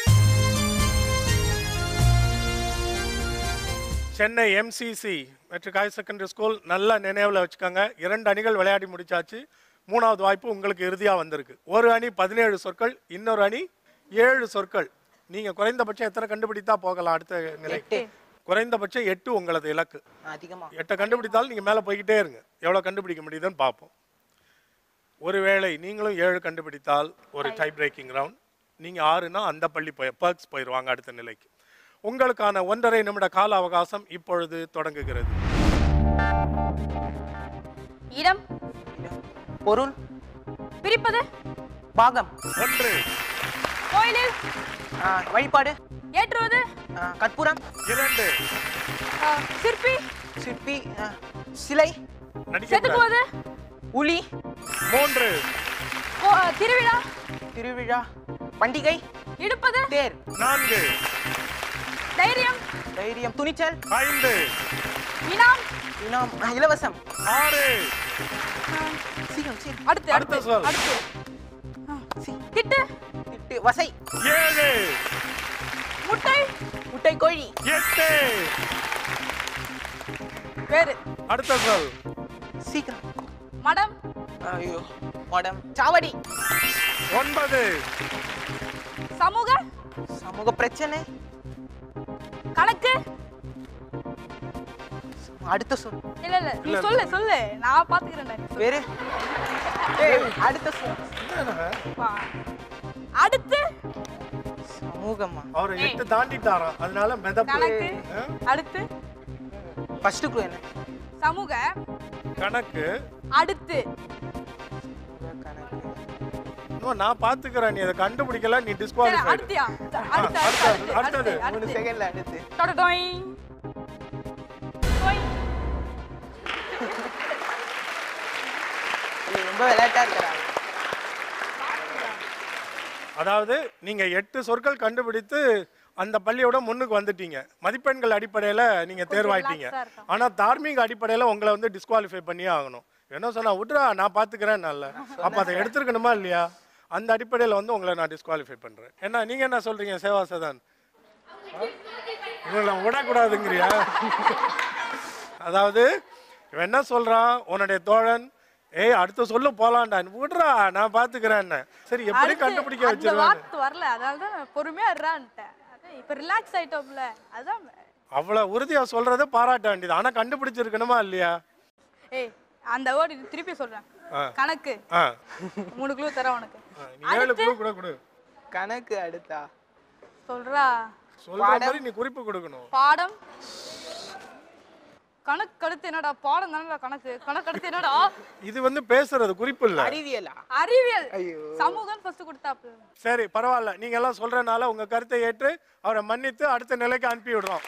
Chennai MCC matric higher secondary school நல்ல நினைவில் வச்சுக்கோங்க. 2 அணிகள் விளையாடி முடிச்சாச்சு. 3வது வாய்ப்பு உங்களுக்கு இறுதியாக வந்திருக்கு. ஒரு அணி 17 சொற்கள், இன்னொரு அணி 7 சொற்கள். நீங்க குறைந்தபட்சம் எத்தனை கண்டுபிடித்தா போகலாம் அடுத்த நிலைக்கு? குறைந்தபட்சம் 8 உங்களது இலக்கு. அதிகமா 8 கண்டுபிடித்தாலும் நீங்க மேலே போய்கிட்டே இருங்க. எவ்வளோ கண்டுபிடிக்க முடியுதுன்னு பார்ப்போம். ஒருவேளை நீங்களும் 7 கண்டுபிடித்தால் ஒரு டை பிரேக்கிங் ரவுண்ட். நீங்க 6னா அந்த பள்ளி பர்க்ஸ் போயிடுவாங்க அடுத்த நிலைக்கு. உங்களுக்கான 1.5 நிமிட கால அவகாசம் இப்பொழுது தொடங்குகிறது. இடம், பொருள், பிரிப்பது, பாகம், 1 கோயிலில், வழிபாடு, ஏற்றுவது, கற்பூரம், 2 சிற்பி, சிற்பி, சிலை, நடிக்க செதுக்குவது, உளி, 3 திருவிழா, திருவிழா, பண்டிகை, இடுப்பது, தேர், 4 தைரியம், தைரியம், துணிச்சல், 5 இனாம், இனாம், இலவசம், 6 சீக்கிரம் சீக்கிரம், அடுத்து அடுத்த சொல். அடுத்து திட்டு, திட்டு, வசை, 7 முட்டை, முட்டை கோழி, 8 வேறு, அடுத்த சொல். சீக்கிரம், மடம், ஐயோ மடம், சாவடி, 9 சமூக, சமூக பிரச்சனை, கணக்கு, அடுத்த சொல், இல்ல இல்ல நீ சொல்லு சொல்லு நான் பாத்துக்கிறேன். வேறு அடுத்த சொல், அடுத்து சமூகமா, அவர் 8 தாண்டிட்டாராம், அதனால மிதப்பு. கணக்கு, அடுத்து ஃபர்ஸ்ட் க்ளூ என்ன? சமூக, கணக்கு, அடுத்து கணக்கு, இன்னும் நான் பாத்துக்கிறேன். நீ அதை கண்டுபிடிக்கல, நீ டிஸ்குவாலிஃபைடு. அடுத்தியா அடுத்து அடுத்தது, அடுத்து 3 செகண்ட்ல அடுத்து, டொடடொய் டொய். ரொம்ப விளையாட்டா இருக்கிறாங்க. அதாவது நீங்க 8 சொற்கள் கண்டுபிடித்து அந்த பள்ளியோட முன்னுக்கு வந்துட்டீங்க. மதிப்பெண்கள் அடிப்படையில நீங்க தேர்வாயிட்டீங்க. ஆனா தார்மீக அடிப்படையில உங்களை வந்து டிஸ்குவாலிஃபை பண்ணியே ஆகணும். என்ன சொன்னா விட்றா நான் பாத்துக்கிறேன். நல்ல அப்ப அதை எடுத்துருக்கணுமா இல்லையா? அந்த அடிப்படையில வந்து உங்களை நான் டிஸ்குவாலிஃபை பண்றேன். என்ன நீங்க என்ன சொல்றீங்க சேவாசதன்? உங்களை விடக்கூடாதுங்கிறியா? அதாவது இவன் என்ன சொல்றான், உன்னுடைய தோழன் ஏய் அடுத்த சொல்ல போலாம்டா, விடுறா நான் பாத்துக்கிறேன். சரி எப்படி கண்டுபிடிக்க வச்சிருவேன்? வரல, அதாவது பொறுமையா இருறான்ட்டேன். இப்ப ரிலாக்ஸ் ஆயிட்டோம்ல, அதான் அவ்வளவு உறுதியா சொல்றதை பாராட்ட வேண்டியது. ஆனா கண்டுபிடிச்சிருக்கணுமா இல்லையா? ஏய் அந்த வேர்ட் திருப்பி சொல்றேன். கணக்கு 3 க்ளூ தரேன் உனக்கு. நீ 7 க்ளூ கூட கொடு. கணக்கு அடுத்தா சொல்றா, சொல்ற மாதிரி நீ குறிப்பு கொடுக்கணும். பாடம், கணக்கு அடுத்து என்னடா? பாடம் தானடா கணக்கு. கணக்கு அடுத்து என்னடா? இது வந்து பேசுறது குறிப்பு இல்ல, அறிவியலா? அறிவியல். சமூகம் ஃபர்ஸ்ட் கொடுத்தாப்ல. சரி பரவாயில்ல, நீங்க எல்லாம் சொல்றனால உங்க கருத்தை ஏற்று அவரை மன்னித்து அடுத்த நிலைக்கு அனுப்பி விடுறோம்.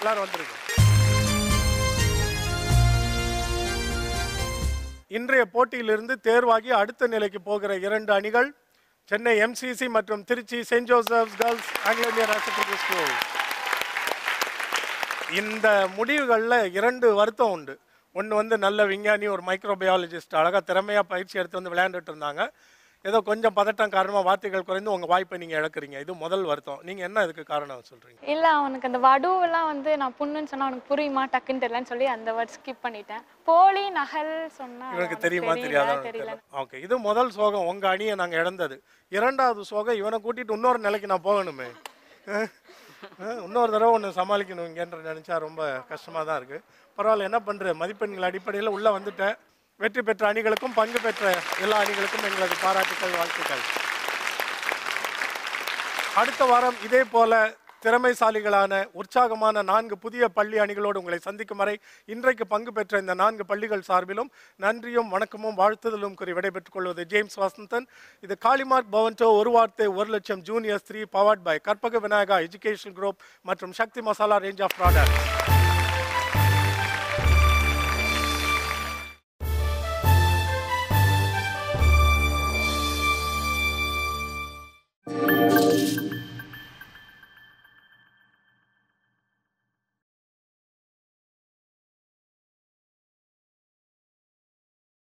எல்லாரும் வந்துருங்க. இன்றைய போட்டியிலிருந்து தேர்வாகி அடுத்த நிலைக்கு போகிற 2 அணிகள் சென்னை எம்சிசி மற்றும் Trichy saint Joseph's girls Anglo Indian higher secondary school. இந்த முடிவுகளில் 2 வருத்தம் உண்டு. ஒன்று வந்து நல்ல விஞ்ஞானி, ஒரு மைக்ரோபயாலஜிஸ்ட், அழகாக திறமையாக பயிற்சி எடுத்து வந்து விளையாண்டுட்டு இருந்தாங்க. ஏதோ கொஞ்சம் பதட்டம் காரணமாக வார்த்தைகள் குறைந்து உங்கள் வாய்ப்பை நீங்கள் இழக்கிறீங்க. இது முதல் வருத்தம். நீங்கள் என்ன இதுக்கு காரணம் சொல்கிறீங்க? இல்லை, அவனுக்கு அந்த வடுவெல்லாம் வந்து நான் புண்ணுன்னு சொன்னால் அவனுக்கு புரியுமா டக்குன்னு தெரியலன்னு சொல்லி அந்த வேர்ட் ஸ்கிப் பண்ணிட்டேன். போலி நகல் சொன்னா இவனுக்கு தெரியுமா தெரியாதா? ஓகே, இது முதல் சோகம். உங்கள் அணியை நாங்கள் இழந்தது. இரண்டாவது சோகம், இவனை கூட்டிகிட்டு இன்னொரு நிலைக்கு நான் போகணுமே, இன்னொரு தடவை ஒன்று சமாளிக்கணும் இங்கன்ற நினச்சா ரொம்ப கஷ்டமாக தான் இருக்குது. பரவாயில்ல, என்ன பண்ணுற, மதிப்பெண்கள் அடிப்படையில் உள்ளே வந்துட்டேன். வெற்றி பெற்ற அணிகளுக்கும் பங்கு பெற்ற எல்லா அணிகளுக்கும் எங்களது பாராட்டுக்கள், வாழ்த்துக்கள். அடுத்த வாரம் இதே போல திறமைசாலிகளான உற்சாகமான 4 புதிய பள்ளி அணிகளோடு உங்களை சந்திக்கும் வரை இன்றைக்கு பங்கு பெற்ற இந்த 4 பள்ளிகள் சார்பிலும் நன்றியும் வணக்கமும் வாழ்த்துதலும் கூறி விடைபெற்றுக் கொள்வது ஜேம்ஸ் வசந்தன். இது காளிமார்க் பவன்டோ ஒரு வார்த்தை 1 லட்சம் juniors 3 powered by Karpaga Vinayaga education group மற்றும் Sakthi masala range of products.